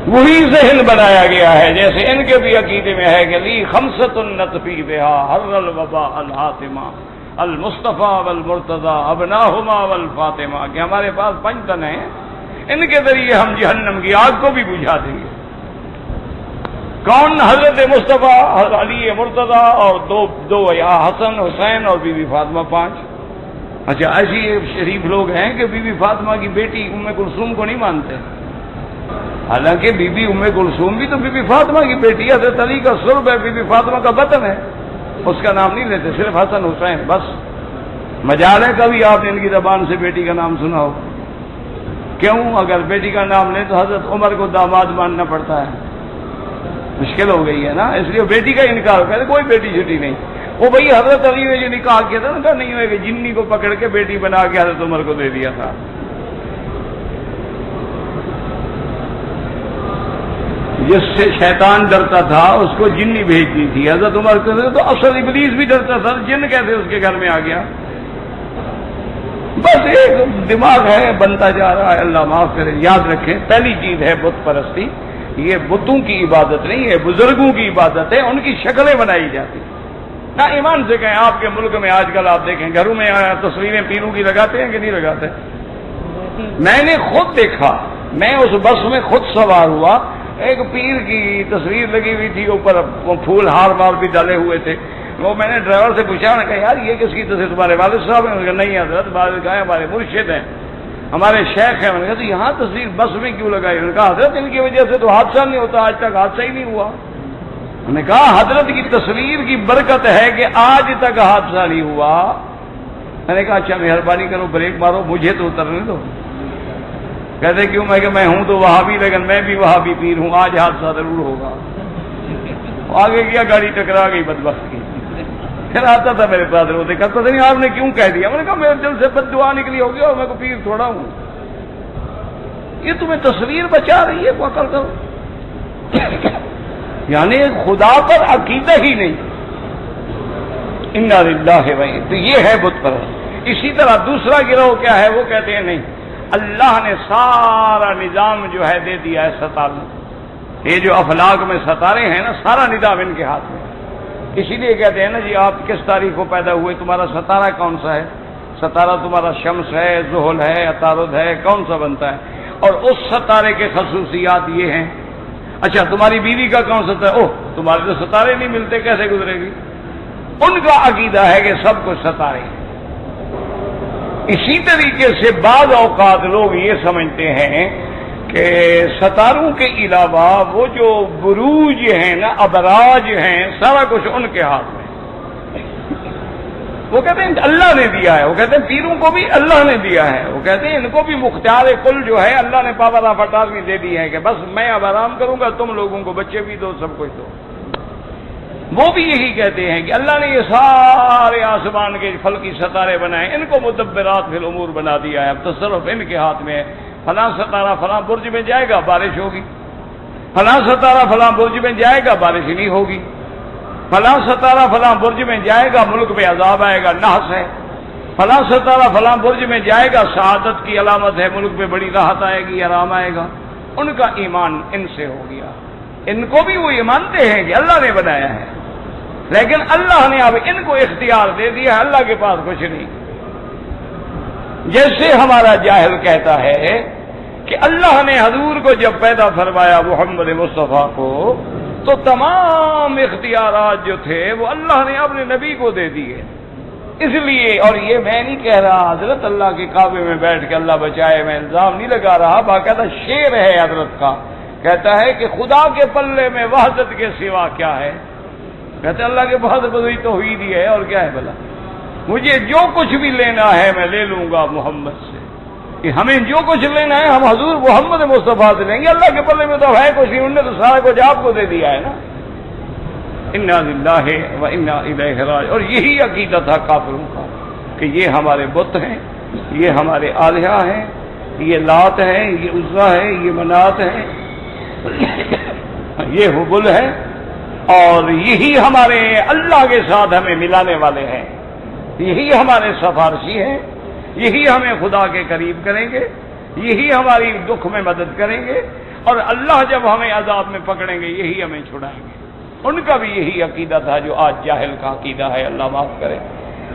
وہی ذہن بنایا گیا ہے۔ جیسے ان کے بھی عقیدے میں ہے کہ لی خمسۃ نطفی بہا حر الوبا الحاتمہ المصطفیٰ والمرتضی ابناہما والفاطمہ، کہ ہمارے پاس 5 تن ہیں، ان کے ذریعے ہم جہنم کی آگ کو بھی بجھا دیں گے۔ کون؟ حضرت مصطفیٰ، حضرت علی مرتضی اور دو حسن حسین اور بی بی فاطمہ 5۔ اچھا ایسی شریف لوگ ہیں کہ بی بی فاطمہ کی بیٹی ام کلثوم کو نہیں مانتے، حالانکہ بی بی ام کلثوم بھی تو بی بی فاطمہ کی بیٹی ہے، حضرت علی کا سرب ہے، بی بی فاطمہ کا بطن ہے، اس کا نام نہیں لیتے، صرف حسن حسین بس۔ مجال ہے کبھی آپ نے ان کی زبان سے بیٹی کا نام سنا ہو؟ کیوں؟ اگر بیٹی کا نام لیں تو حضرت عمر کو داماد ماننا پڑتا ہے، مشکل ہو گئی ہے نا، اس لیے بیٹی کا انکار کرے، کوئی بیٹی چھٹی نہیں۔ وہ بھائی حضرت علی نے جو نکاح کیا تھا نا، نہیں ہوئے کہ جنی کو پکڑ کے بیٹی بنا کے حضرت عمر کو دے دیا تھا۔ جس سے شیطان ڈرتا تھا اس کو جنی بھیج دی تھی، حضرت عمر کو تو اصل ابلیس بھی ڈرتا تھا، جن کیسے اس کے گھر میں آ گیا؟ بس ایک دماغ ہے بنتا جا رہا ہے، اللہ معاف کرے۔ یاد رکھیں پہلی چیز ہے بت پرستی، یہ بتوں کی عبادت نہیں ہے، بزرگوں کی عبادت ہے، ان کی شکلیں بنائی جاتی نہ۔ ایمان سے کہیں آپ کے ملک میں آج کل آپ دیکھیں گھروں میں تصویریں پیروں کی لگاتے ہیں کہ نہیں لگاتے؟ میں نے خود دیکھا، میں اس بس میں خود سوار ہوا، ایک پیر کی تصویر لگی ہوئی تھی، اوپر پھول ہار مار بھی ڈالے ہوئے تھے۔ وہ میں نے ڈرائیور سے پوچھا، نے کہا یار یہ کس کی تصویر؟ تمہارے والد صاحب ہیں؟ نہیں حضرت، والد کہا ہمارے مرشد ہیں، ہمارے شیخ ہیں۔ میں نے کہا تو یہاں تصویر بس میں کیوں لگائی؟ انہوں نے کہا حضرت ان کی وجہ سے تو حادثہ نہیں ہوتا، آج تک حادثہ ہی نہیں ہوا۔ میں نے کہا حضرت کی تصویر کی برکت ہے کہ آج تک حادثہ نہیں ہوا۔ میں نے کہا اچھا مہربانی کرو بریک مارو، مجھے تو اترنے دو۔ کہتے کیوں؟ میں کہ میں ہوں تو وہابی، لیکن میں بھی وہابی پیر ہوں، آج حادثہ ضرور ہوگا۔ آگے گیا گاڑی ٹکرا گئی بدبخت کی. پھر آتا تھا میرے پاس روتے کا پتہ نہیں آپ نے کیوں کہہ دیا. میں نے کہا میرے دل سے بد دعا نکلی ہوگی اور میں کو پیر تھوڑا ہوں. یہ تمہیں تصویر بچا رہی ہے کو عقل کرو. یعنی خدا پر عقیدہ ہی نہیں. انا للہ و تو یہ ہے بت پرست. اسی طرح دوسرا گروہ کیا ہے, وہ کہتے ہیں نہیں اللہ نے سارا نظام جو ہے دے دیا ہے ستاروں. یہ جو افلاک میں ستارے ہیں نا, سارا نظام ان کے ہاتھ میں. اسی لیے کہتے ہیں نا جی آپ کس تاریخ کو پیدا ہوئے, تمہارا ستارہ کون سا ہے. ستارہ تمہارا شمس ہے, زحل ہے, عطارد ہے, کون سا بنتا ہے. اور اس ستارے کے خصوصیات یہ ہیں. اچھا تمہاری بیوی کا کون سا ہے, اوہ تمہارے تو ستارے نہیں ملتے, کیسے گزرے گی. ان کا عقیدہ ہے کہ سب کچھ ستارے ہیں. اسی طریقے سے بعض اوقات لوگ یہ سمجھتے ہیں کہ ستاروں کے علاوہ وہ جو بروج ہیں نا, ابراج ہیں, سارا کچھ ان کے ہاتھ میں. وہ کہتے ہیں اللہ نے دیا ہے. وہ کہتے ہیں پیروں کو بھی اللہ نے دیا ہے. وہ کہتے ہیں ان کو بھی مختار کل جو ہے اللہ نے پاور آف اٹارنی دے دی ہے کہ بس میں اب آرام کروں گا, تم لوگوں کو بچے بھی دو, سب کچھ دو. وہ بھی یہی کہتے ہیں کہ اللہ نے یہ سارے آسمان کے فلکی ستارے بنائے, ان کو مدبرات فی الامور بنا دیا ہے. اب تصرف ان کے ہاتھ میں ہے. فلاں ستارہ فلاں برج میں جائے گا بارش ہوگی, فلاں ستارہ فلاں برج میں جائے گا بارش نہیں ہوگی, فلاں ستارہ فلاں برج میں جائے گا ملک پہ عذاب آئے گا, نحس ہے. فلاں ستارہ فلاں برج میں جائے گا سعادت کی علامت ہے, ملک پہ بڑی راحت آئے گی, آرام آئے گا. ان کا ایمان ان سے ہو گیا. ان کو بھی وہ یہ مانتے ہیں کہ اللہ نے بنایا ہے, لیکن اللہ نے اب ان کو اختیار دے دیا, اللہ کے پاس کچھ نہیں. جیسے ہمارا جاہل کہتا ہے کہ اللہ نے حضور کو جب پیدا فرمایا محمد مصطفیٰ کو, تو تمام اختیارات جو تھے وہ اللہ نے اپنے نبی کو دے دیے. اس لیے, اور یہ میں نہیں کہہ رہا حضرت اللہ کے کعبے میں بیٹھ کے اللہ بچائے, میں الزام نہیں لگا رہا, باقاعدہ شعر ہے حضرت کا. کہتا ہے کہ خدا کے پلے میں وحدت کے سوا کیا ہے. کہتے اللہ کے بہت بڑی توحید ہی ہے, اور کیا ہے بھلا. مجھے جو کچھ بھی لینا ہے میں لے لوں گا محمد سے. کہ ہمیں جو کچھ لینا ہے ہم حضور محمد مصطفیٰ سے لیں گے. اللہ کے پلے میں تو ہے کچھ نہیں, انہوں نے تو سارا کچھ آپ کو دے دیا ہے نا. انا للہ و انا الیہ راجعون. اور یہی عقیدہ تھا کافروں کا کہ یہ ہمارے بت ہیں, یہ ہمارے آلہہ ہیں, یہ لات ہیں, یہ عزا ہے, یہ منات ہے, یہ حبل ہے, اور یہی ہمارے اللہ کے ساتھ ہمیں ملانے والے ہیں. یہی ہمارے سفارشی ہیں, یہی ہمیں خدا کے قریب کریں گے, یہی ہماری دکھ میں مدد کریں گے, اور اللہ جب ہمیں عذاب میں پکڑیں گے یہی ہمیں چھڑائیں گے. ان کا بھی یہی عقیدہ تھا جو آج جاہل کا عقیدہ ہے, اللہ معاف کرے.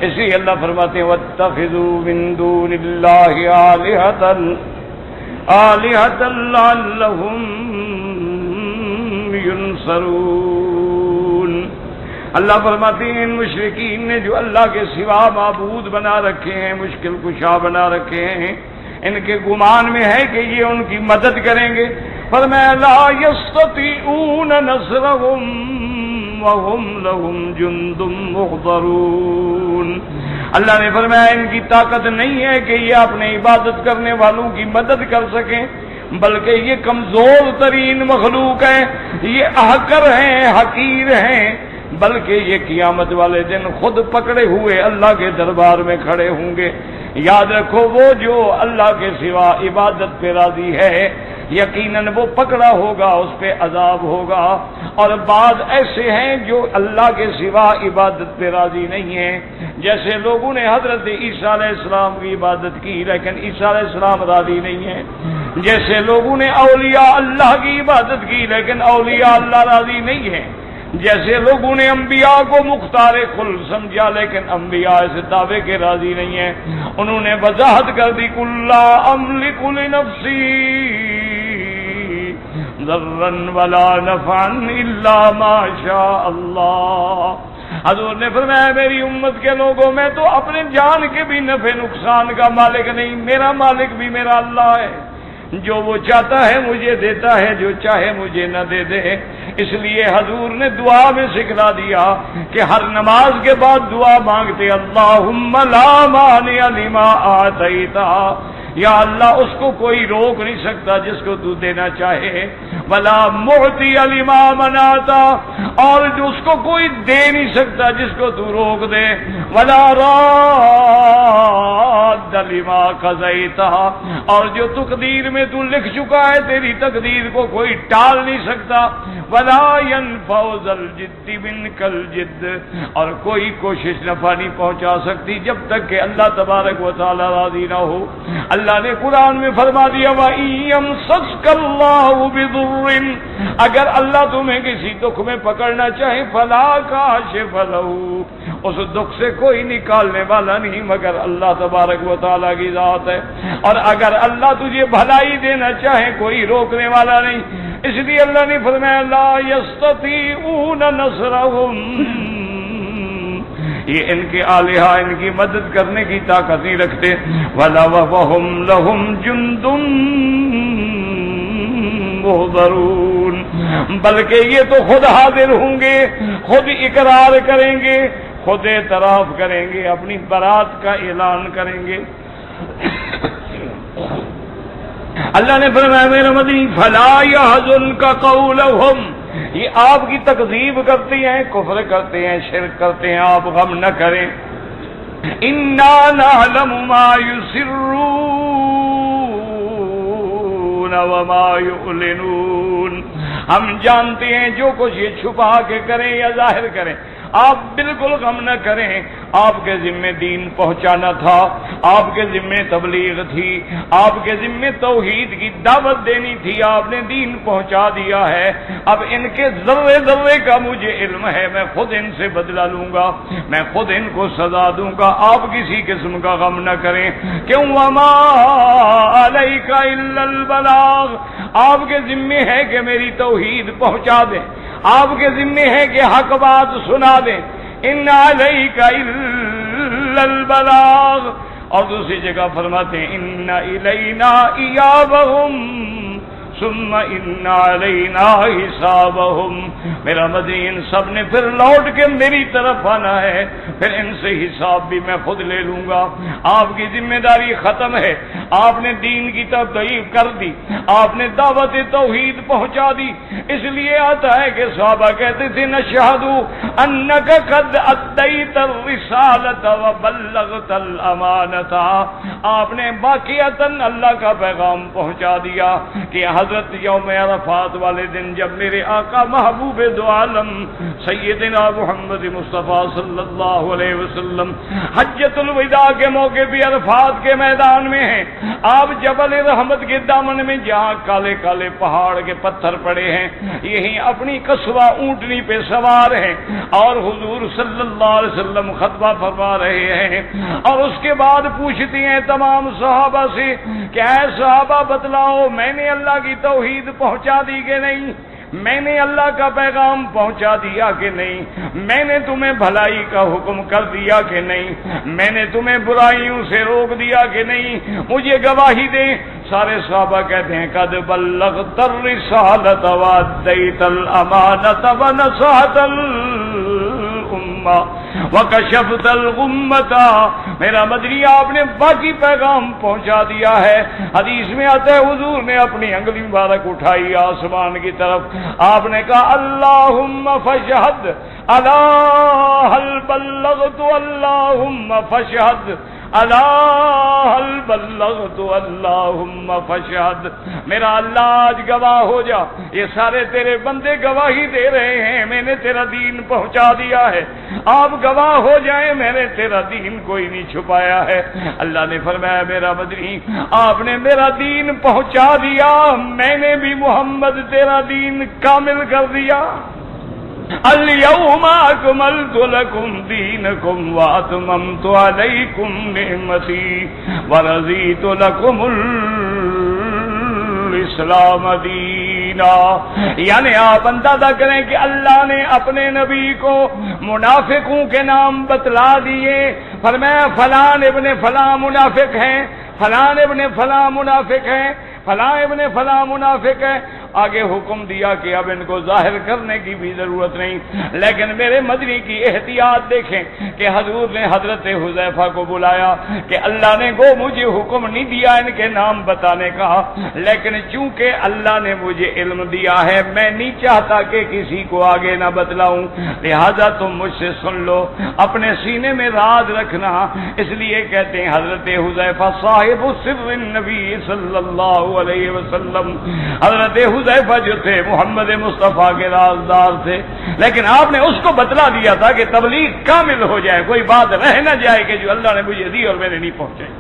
اس لیے اللہ فرماتے ہیں وَاتَّخِذُوا مِن دُونِ اللَّهِ آلِهَةً لَعَلَّهُمْ يُنصَرُونَ. اللہ فرماتے ہیں ان مشرکین نے جو اللہ کے سوا معبود بنا رکھے ہیں, مشکل کشا بنا رکھے ہیں, ان کے گمان میں ہے کہ یہ ان کی مدد کریں گے. فرمایا لا یستطیعون نصرهم وهم لهم جند محضرون. اللہ نے فرمایا ان کی طاقت نہیں ہے کہ یہ اپنے عبادت کرنے والوں کی مدد کر سکیں, بلکہ یہ کمزور ترین مخلوق ہے, یہ احقر ہیں, حقیر ہیں, بلکہ یہ قیامت والے دن خود پکڑے ہوئے اللہ کے دربار میں کھڑے ہوں گے. یاد رکھو وہ جو اللہ کے سوا عبادت پہ راضی ہے یقیناً وہ پکڑا ہوگا, اس پہ عذاب ہوگا. اور بعض ایسے ہیں جو اللہ کے سوا عبادت پہ راضی نہیں ہیں, جیسے لوگوں نے حضرت عیسیٰ علیہ السلام کی عبادت کی لیکن عیسیٰ علیہ السلام راضی نہیں ہیں. جیسے لوگوں نے اولیاء اللہ کی عبادت کی لیکن اولیاء اللہ راضی نہیں ہیں. جیسے لوگوں نے انبیاء کو مختار کل سمجھا لیکن انبیاء اس دعوے کے راضی نہیں ہیں. انہوں نے وضاحت کر دی قُل لَا أَمْلِكُ لِنَفْسِي ضَرًّا وَلَا نَفْعًا إِلَّا مَا شَاءَ اللَّهُ. حضور نے فرمایا میری امت کے لوگوں, میں تو اپنے جان کے بھی نفع نقصان کا مالک نہیں, میرا مالک بھی میرا اللہ ہے. جو وہ چاہتا ہے مجھے دیتا ہے, جو چاہے مجھے نہ دے دے. اس لیے حضور نے دعا میں سکھلا دیا کہ ہر نماز کے بعد دعا مانگتے اللہم لا مانع لما آتیتا, یا اللہ اس کو کوئی روک نہیں سکتا جس کو تو دینا چاہے، ولا معطی لما منعتا، اور جو اس کو کوئی دے نہیں سکتا جس کو تو روک دے، ولا راد لما قضیتا، اور جو تقدیر میں تو لکھ چکا ہے تیری تقدیر کو کوئی ٹال نہیں سکتا، ولا ينفع ذا الجد منك الجد، اور کوئی کوشش نفع نہیں پہنچا سکتی جب تک کہ اللہ تبارک و تعالی راضی نہ ہو۔ اللہ نے قرآن میں فرما دیا وَإِن يَمْسَسْكَ اللَّهُ بِضُرٍّ، اگر اللہ تمہیں کسی دکھ میں پکڑنا چاہے فَلَا كَاشِفَ لَهُ، اس دکھ سے کوئی نکالنے والا نہیں مگر اللہ تبارک و تعالیٰ کی ذات ہے، اور اگر اللہ تجھے بھلائی دینا چاہے کوئی روکنے والا نہیں۔ اس لیے اللہ نے فرمایا لا يستطيعون نصرهم، یہ ان کے آلہہ ان کی مدد کرنے کی طاقت نہیں رکھتے، وَلَا وَهُمْ لَهُمْ جُنْدٌ مُحْضَرُونَ، بلکہ یہ تو خود حاضر ہوں گے، خود اقرار کریں گے، خود اعتراف کریں گے، اپنی برات کا اعلان کریں گے۔ اللہ نے فرمایا میرے مدنی فَلَا يَحْزُنْكَ قَوْلُهُمْ، یہ آپ کی تکذیب کرتے ہیں، کفر کرتے ہیں، شرک کرتے ہیں، آپ غم نہ کریں۔ اِنَّا نَعْلَمُ مَا يُسِرُّونَ وَمَا يُعْلِنُونَ، ہم جانتے ہیں جو کچھ یہ چھپا کے کریں یا ظاہر کریں، آپ بالکل غم نہ کریں، آپ کے ذمے دین پہنچانا تھا، آپ کے ذمے تبلیغ تھی، آپ کے ذمے توحید کی دعوت دینی تھی، آپ نے دین پہنچا دیا ہے، اب ان کے ذرے ذرے کا مجھے علم ہے، میں خود ان سے بدلہ لوں گا، میں خود ان کو سزا دوں گا، آپ کسی قسم کا غم نہ کریں۔ کیوں وما علیک الا البلاغ، آپ کے ذمے ہے کہ میری توحید پہنچا دیں، آپ کے ذمے ہے کہ حق بات سنا دیں، ان علیک الا البلاغ، اور دوسری جگہ فرماتے ہیں ان الینا ایابہم ثم ان علینا حسابہم، میرا مدنی ان سب نے پھر لوٹ کے میری طرف آنا ہے، پھر ان سے حساب بھی میں خود لے لوں گا۔ آپ کی ذمہ داری ختم ہے، آپ نے دین کی تبلیغ کر دی، آپ نے دعوت توحید پہنچا دی، اس لیے آتا ہے کہ صحابہ کہتے تھے نشہد انک قد ادیت الرسالۃ وبلغت الامانۃ، آپ نے واقعتاً اللہ کا پیغام پہنچا دیا کہ حضرت یوم عرفات والے دن جب میرے آقا محبوب دو عالم سیدنا محمد مصطفیٰ صلی اللہ علیہ وسلم حجۃ الوداع کے موقع پہ عرفات کے میدان میں ہیں، آپ جبل رحمت کے دامن میں جہاں کالے کالے پہاڑ کے پتھر پڑے ہیں، یہیں اپنی قصوہ اونٹنی پہ سوار ہیں، اور حضور صلی اللہ علیہ وسلم خطبہ فرما رہے ہیں، اور اس کے بعد پوچھتی ہیں تمام صحابہ سے کہ اے صحابہ بتلاؤ میں نے اللہ کی توحید پہنچا دی کہ نہیں، میں نے اللہ کا پیغام پہنچا دیا کہ نہیں، میں نے تمہیں بھلائی کا حکم کر دیا کہ نہیں، میں نے تمہیں برائیوں سے روک دیا کہ نہیں، مجھے گواہی دیں۔ سارے صحابہ کہتے ہیں قد بلغت الرسالۃ وادیت الامانۃ ونصحت الامہ وکشفت الغمۃ، میرا مدنی آپ نے باقی پیغام پہنچا دیا ہے۔ حدیث میں آتا ہے حضور نے اپنی انگلی مبارک اٹھائی آسمان کی طرف، آپ نے کہا اللہم فاشہد الا هل بلغت اللہم فاشہد الا هل بلغت اللہم فاشہد، میرا اللہ آج گواہ ہو جا، یہ سارے تیرے بندے گواہی دے رہے ہیں میں نے تیرا دین پہنچا دیا ہے، آپ گواہ ہو جائیں میں نے تیرا دین کوئی نہیں چھپایا ہے۔ اللہ نے فرمایا میرا مدنی آپ نے میرا دین پہنچا دیا، میں نے بھی محمد تیرا دین کامل کر دیا۔ اليوم اکملت لکم دینکم واتممت علیکم نعمتی ورضیت لکم الاسلام دینا، یعنی آپ اندازہ کریں کہ اللہ نے اپنے نبی کو منافقوں کے نام بتلا دیے، فرمایا فلان ابن فلاں منافق ہیں، فلان ابن فلاں منافق ہیں، فلاں ابن فلاں منافق ہے، آگے حکم دیا کہ اب ان کو ظاہر کرنے کی بھی ضرورت نہیں، لیکن میرے مدنی کی احتیاط دیکھیں کہ حضور نے حضرت حذیفہ کو بلایا کہ اللہ نے گو مجھے حکم نہیں دیا ان کے نام بتانے کا، لیکن چونکہ اللہ نے مجھے علم دیا ہے میں نہیں چاہتا کہ کسی کو آگے نہ بتلاؤں، لہذا تم مجھ سے سن لو، اپنے سینے میں راز رکھنا۔ اس لیے کہتے ہیں حضرت حذیفہ صاحب سر النبی صلی اللہ علیہ وسلم، حضرت حذیفہ جو تھے محمد مصطفیٰ کے رازدار تھے، لیکن آپ نے اس کو بتلا دیا تھا کہ تبلیغ کامل ہو جائے، کوئی بات رہ نہ جائے کہ جو اللہ نے مجھے دی اور میں نے نہیں پہنچائی۔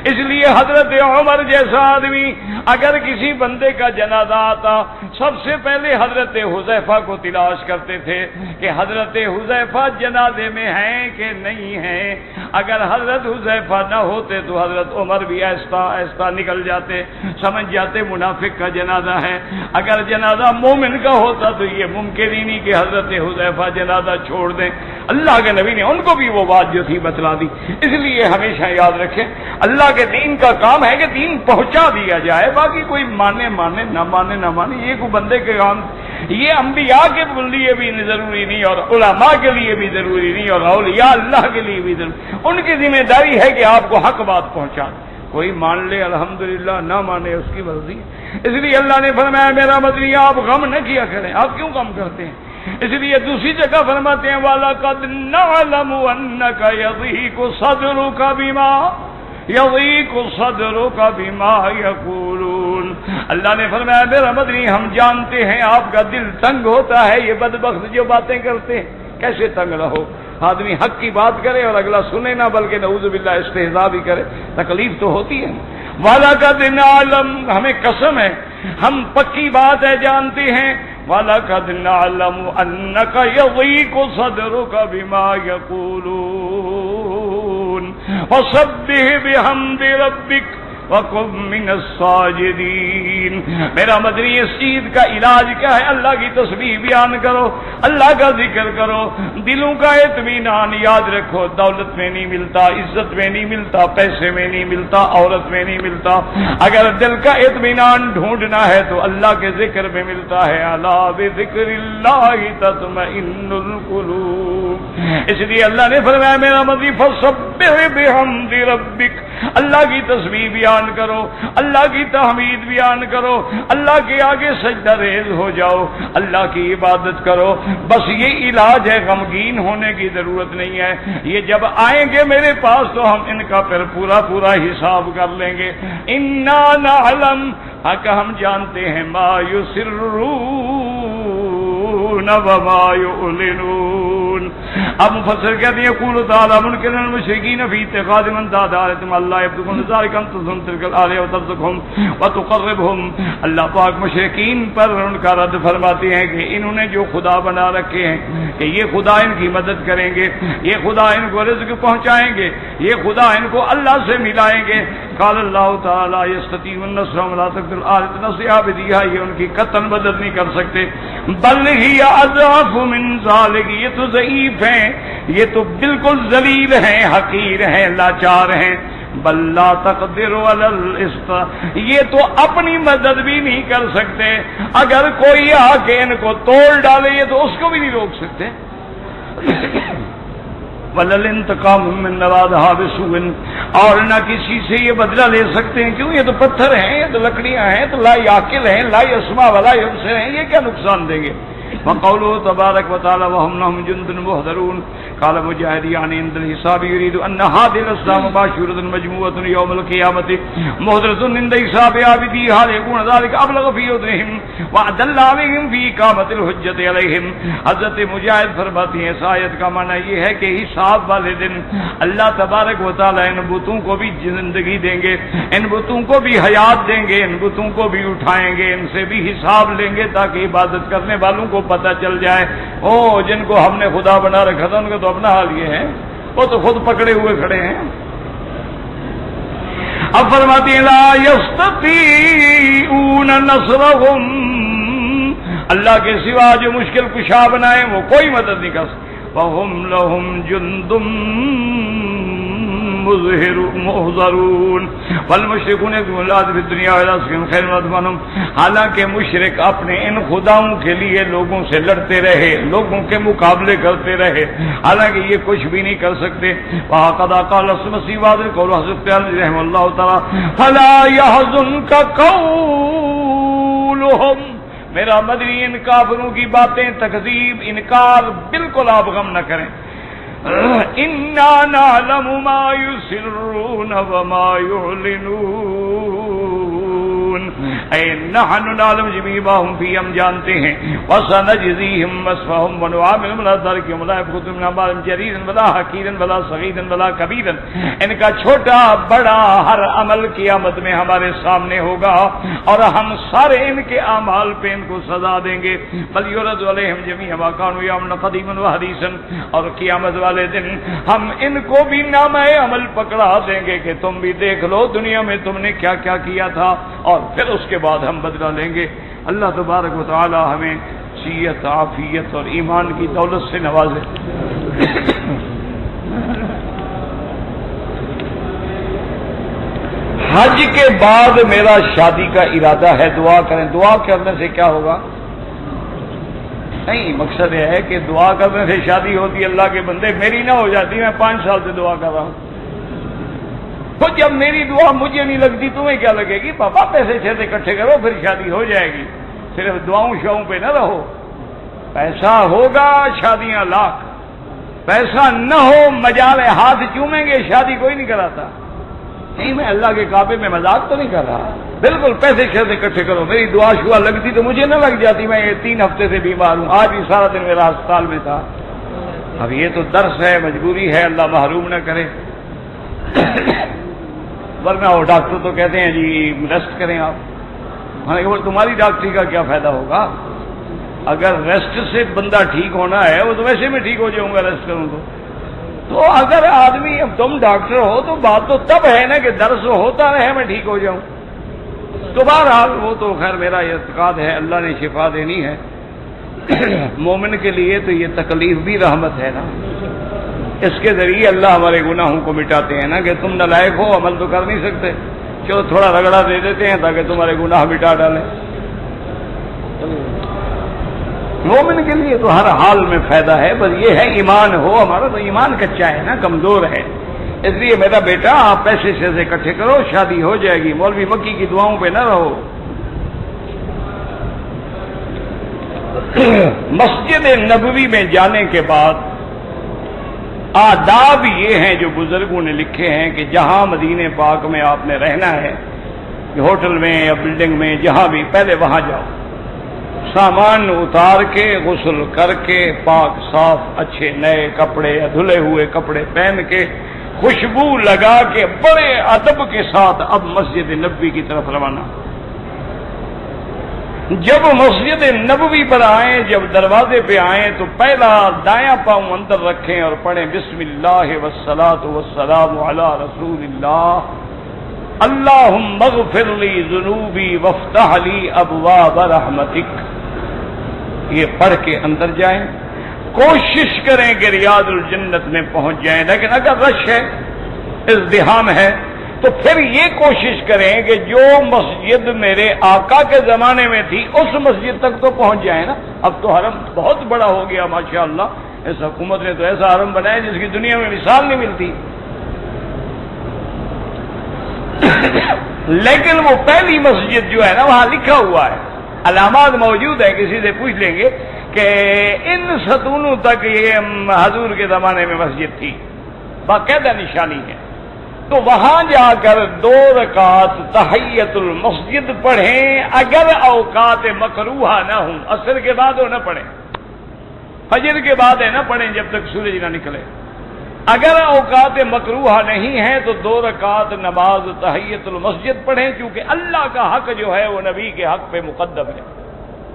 اس لیے حضرت عمر جیسا آدمی اگر کسی بندے کا جنازہ آتا سب سے پہلے حضرت حذیفہ کو تلاش کرتے تھے کہ حضرت حذیفہ جنازے میں ہیں کہ نہیں ہیں، اگر حضرت حذیفہ نہ ہوتے تو حضرت عمر بھی ایسا ایسا نکل جاتے، سمجھ جاتے منافق کا جنازہ ہے، اگر جنازہ مومن کا ہوتا تو یہ ممکن ہی نہیں کہ حضرت حذیفہ جنازہ چھوڑ دیں۔ اللہ کے نبی نے ان کو بھی وہ بات جو تھی بتلا دی۔ اس لیے ہمیشہ یاد رکھیں اللہ کے دین کا کام ہے کہ دین پہنچا دیا جائے، باقی کوئی مانے نہ مانے یہ کوئی بندے کے کام، یہ انبیاء کے لیے بھی ضروری نہیں اور علماء کے لیے بھی ضروری نہیں اور اولیاء اللہ کے لیے بھی ضروری، ان کی ذمہ داری ہے کہ آپ کو حق بات پہنچا دیں، کوئی مان لے الحمدللہ، نہ مانے اس کی مرضی۔ اس لیے اللہ نے فرمایا میرا مدنی آپ غم نہ کیا کریں، آپ کیوں غم کرتے ہیں؟ اس لیے دوسری جگہ فرماتے ہیں وَلَقَدْ نَعْلَمُ أَنَّكَ يَضِيقُ صَدْرُكَ بِمَا يَقُولُونَ، اللہ نے فرمایا میرا مدنی ہم جانتے ہیں آپ کا دل تنگ ہوتا ہے یہ بدبخت جو باتیں کرتے ہیں۔ کیسے تنگ رہو؟ آدمی حق کی بات کرے اور اگلا سنے نہ بلکہ نعوذ باللہ استہزاء بھی کرے، تکلیف تو ہوتی ہے۔ وَلَقَدْ نَعْلَمُ، ہمیں قسم ہے ہم پکی بات ہے جانتے ہیں، وَلَقَدْ نَعْلَمُ أَنَّكَ يَضِيقُ صَدْرُكَ بِمَا يَقُولُونَ فَسَبِّحْ بِحَمْدِ رَبِّكَ وَكُن مِّنَ السَّاجِدِينَ۔ میرا مدنی اس چیز کا علاج کیا ہے؟ اللہ کی تسبیح بیان کرو، اللہ کا ذکر کرو، دلوں کا اطمینان یاد رکھو، دولت میں نہیں ملتا، عزت میں نہیں ملتا، پیسے میں نہیں ملتا، عورت میں نہیں ملتا، اگر دل کا اطمینان ڈھونڈنا ہے تو اللہ کے ذکر میں ملتا ہے، الا بذکر اللہ تطمئن القلوب۔ اس لیے اللہ نے فرمایا میرا مدنی فسبح بحمد ربک، اللہ کی تسبیح بیان کرو، اللہ کی تحمید بیان کرو، اللہ کے آگے سجدہ ریز ہو جاؤ، اللہ کی عبادت کرو، بس یہ علاج ہے، غمگین ہونے کی ضرورت نہیں ہے۔ یہ جب آئیں گے میرے پاس تو ہم ان کا پھر پورا حساب کر لیں گے۔ انا نعلم، حق ہم جانتے ہیں، ما یسرون وما یعلنون۔ اب مفسر کہتے ہیں یقول تعالی منکرا المشرکین فی اتخاذ من دعا علیہم اللہ یبدکم ذالک ان تظن تلک الآلیہ وترزقہم وتقربہم۔ اللہ پاک مشرکین پر ان کا رد فرماتے ہیں کہ انہوں نے جو خدا بنا رکھے ہیں کہ یہ خدا ان کی مدد کریں گے، یہ خدا ان کو رزق پہنچائیں گے، یہ خدا ان کو اللہ سے ملائیں گے۔ قال اللہ تعالی یستطیع النصر ولا تقدر آلۃ نصیحہ بدیہا، یہ ان کی قطعاً مدد نہیں کر سکتے۔ بل ہی اضعف من ذالک، یہ تو ضعیف ہیں، یہ تو بالکل ذلیل ہیں، حقیر ہیں، لاچار ہیں۔ بل لا تقدر علی الاستطاع، یہ تو اپنی مدد بھی نہیں کر سکتے، اگر کوئی آ کے ان کو توڑ ڈالے یہ تو اس کو بھی نہیں روک سکتے۔ وَلَلْ انتقام من نوادھا بسوء، اور نہ کسی سے یہ بدلہ لے سکتے ہیں، کیوں؟ یہ تو پتھر ہیں، یہ تو لکڑیاں ہیں، تو لا یعقل ہیں، لا یسمع ولا یبصر ہیں، یہ کیا نقصان دیں گے؟ وقوله تبارک وتعالى وهم لهم جند محضرون۔ قال مجاہد یعنی عند الحساب يريد ان هذه الاسلام مباشرة مجموعة يوم القيامة محضرة عند حساب عابديها ليكون ذلك ابلغ في عذرهم وادل عليهم في اقامة الحجة عليهم۔ حضرت مجاہد فرماتے ہیں اس آیت کا معنی یہ ہے کہ حساب والے دن اللہ تبارک و تعالی ان بتوں کو بھی زندگی دیں گے، ان بتوں کو بھی حیات دیں گے، ان بتوں کو بھی اٹھائیں گے، ان سے بھی حساب لیں گے تاکہ عبادت کرنے والوں کو پتہ چل جائے او جن کو ہم نے خدا بنا رکھا تھا ان کا تو اپنا حال یہ ہے، وہ تو خود پکڑے ہوئے کھڑے ہیں۔ اب فرماتی ہیں لا یستطیعون نصرہم، اللہ کے سوا جو مشکل کشا بنائے وہ کوئی مدد نہیں کر سکتے۔ وہم لہم جند محضرون والمشركون يكتمون العهد في الدنيا والآخرة خير وأثمن. حالانکہ مشرک اپنے ان خداؤں کے لیے لوگوں سے لڑتے رہے، لوگوں کے مقابلے کرتے رہے، حالانکہ یہ کچھ بھی نہیں کر سکتے. وَقَدْ قَالَ الْمَسِيحُ قَوْلُ حضرت علی رحمہ اللہ تعالی فَلَا يَحْزُنْكَ قَوْلُهُمْ. میرا مدنی ان کافروں کی باتیں، تکذیب، انکار، بالکل آپ غم نہ کریں. اِنَّا نَعْلَمُ مَا يُسِرُّونَ وَمَا يُعْلِنُونَ. اے نحن نعلم جميع ما هم فيه، ہم جانتے ہیں. وَسَنَجْزِيهِمْ وَصْفَهُمْ وَنُعَامِلُهُمْ عَلَى ذَلِكَ وَلَا يَبْخَسُ مِنْ أَعْمَالِهِمْ جَرِيرًا وَلَا حَقِيرًا وَلَا صَغِيرًا وَلَا كَبِيرًا. ان کا چھوٹا بڑا ہر عمل قیامت میں ہمارے سامنے ہوگا اور ہم سارے ان کے اعمال پہ ان کو سزا دیں گے. بل يُرَدُ عَلَيْهِمْ جَمِيعُ مَا كَانُوا يَعْمَلُونَ قَدِيمًا وَحَدِيثًا. اور قیامت والے دن ہم ان کو بھی نامہ عمل پکڑا دیں گے کہ تم بھی دیکھ لو دنیا میں تم نے کیا کیا کیا تھا، اور پھر اس کے بعد ہم بدلہ لیں گے. اللہ تبارک و تعالی ہمیں صحت، عافیت اور ایمان کی دولت سے نوازے. حج کے بعد میرا شادی کا ارادہ ہے، دعا کریں. دعا کرنے سے کیا ہوگا؟ نہیں، مقصد یہ ہے کہ دعا کرنے سے شادی ہوتی. اللہ کے بندے میری نہ ہو جاتی، میں 5 سال سے دعا کر رہا ہوں. تو جب میری دعا مجھے نہیں لگتی تمہیں کیا لگے گی؟ پاپا پیسے شیسے اکٹھے کرو پھر شادی ہو جائے گی. صرف دعاؤں شاؤں پہ نہ رہو. پیسہ ہوگا شادیاں لاکھ، پیسہ نہ ہو مجال ہاتھ چومیں گے شادی کوئی نہیں کراتا. نہیں، میں اللہ کے کعبے میں مذاق تو نہیں کر رہا. بالکل پیسے شیسے اکٹھے کرو. میری دعا شعا لگتی تو مجھے نہ لگ جاتی. میں یہ 3 ہفتے سے بیمار ہوں، آج بھی سارا دن میرا ہسپتال میں تھا. اب یہ تو درس ہے، مجبوری ہے، اللہ محروم نہ کرے. ورنہ وہ ڈاکٹر تو کہتے ہیں جی ریسٹ کریں آپ. تمہاری ڈاکٹری کا کیا فائدہ ہوگا؟ اگر ریسٹ سے بندہ ٹھیک ہونا ہے، وہ تو ویسے میں ٹھیک ہو جاؤں گا ریسٹ کروں تو اگر آدمی، اب تم ڈاکٹر ہو تو بات تو تب ہے نا کہ درس ہوتا رہے میں ٹھیک ہو جاؤں. تو بہرحال وہ تو خیر میرا اعتقاد ہے اللہ نے شفا دینی ہے. مومن کے لیے تو یہ تکلیف بھی رحمت ہے نا. اس کے ذریعے اللہ ہمارے گناہوں کو مٹاتے ہیں نا کہ تم نالائق ہو، عمل تو کر نہیں سکتے، چلو تھوڑا رگڑا دے دیتے ہیں تاکہ تمہارے گناہ مٹا ڈالیں. مومن کے لیے تو ہر حال میں فائدہ ہے. بس یہ ہے ایمان ہو. ہمارا تو ایمان کچا ہے نا، کمزور ہے. اس لیے میرا بیٹا آپ پیسے شیسے اکٹھے کرو، شادی ہو جائے گی. مولوی مکی کی دعاؤں پہ نہ رہو. مسجد نبوی میں جانے کے بعد آداب یہ ہیں جو بزرگوں نے لکھے ہیں کہ جہاں مدینے پاک میں آپ نے رہنا ہے، ہوٹل میں یا بلڈنگ میں جہاں بھی، پہلے وہاں جاؤ، سامان اتار کے غسل کر کے پاک صاف اچھے نئے کپڑے یا دھلے ہوئے کپڑے پہن کے خوشبو لگا کے بڑے ادب کے ساتھ اب مسجد نبوی کی طرف روانہ. جب مسجد نبوی پر آئیں، جب دروازے پہ آئیں تو پہلا دایاں پاؤں اندر رکھیں اور پڑھیں بسم اللہ والصلاۃ والسلام علی رسول اللہ اللہم اغفر لی ذنوبی وافتح لی ابواب رحمتک. یہ پڑھ کے اندر جائیں. کوشش کریں کہ ریاض الجنت میں پہنچ جائیں، لیکن اگر رش ہے، ازدحام ہے، تو پھر یہ کوشش کریں کہ جو مسجد میرے آقا کے زمانے میں تھی اس مسجد تک تو پہنچ جائیں نا. اب تو حرم بہت بڑا ہو گیا ماشاءاللہ. اس حکومت نے تو ایسا حرم بنایا جس کی دنیا میں مثال نہیں ملتی. لیکن وہ پہلی مسجد جو ہے نا وہاں لکھا ہوا ہے، علامات موجود ہیں، کسی سے پوچھ لیں گے کہ ان ستونوں تک یہ حضور کے زمانے میں مسجد تھی، باقاعدہ نشانی ہے. تو وہاں جا کر 2 رکعت تحیت المسجد پڑھیں. اگر اوقات مکروہ نہ ہوں، عصر کے بعد وہ نہ پڑھیں، فجر کے بعد ہے نہ پڑھیں جب تک سورج نہ نکلے. اگر اوقات مکروہ نہیں ہیں تو 2 رکعت نماز تحیت المسجد پڑھیں، کیونکہ اللہ کا حق جو ہے وہ نبی کے حق پہ مقدم ہے.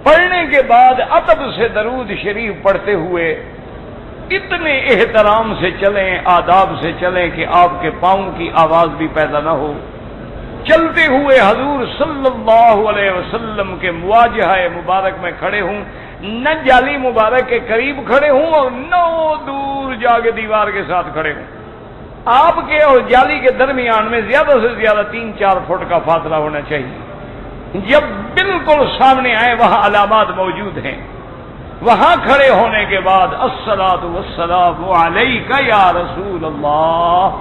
پڑھنے کے بعد ادب سے درود شریف پڑھتے ہوئے اتنے احترام سے چلیں، آداب سے چلیں کہ آپ کے پاؤں کی آواز بھی پیدا نہ ہو. چلتے ہوئے حضور صلی اللہ علیہ وسلم کے مواجہہ مبارک میں کھڑے ہوں، نہ جالی مبارک کے قریب کھڑے ہوں اور نہ دور جا کے دیوار کے ساتھ کھڑے ہوں. آپ کے اور جالی کے درمیان میں زیادہ سے زیادہ 3-4 فٹ کا فاصلہ ہونا چاہیے. جب بالکل سامنے آئے وہاں علامات موجود ہیں. وہاں کھڑے ہونے کے بعد الصلاۃ والسلام علیک یا رسول اللہ،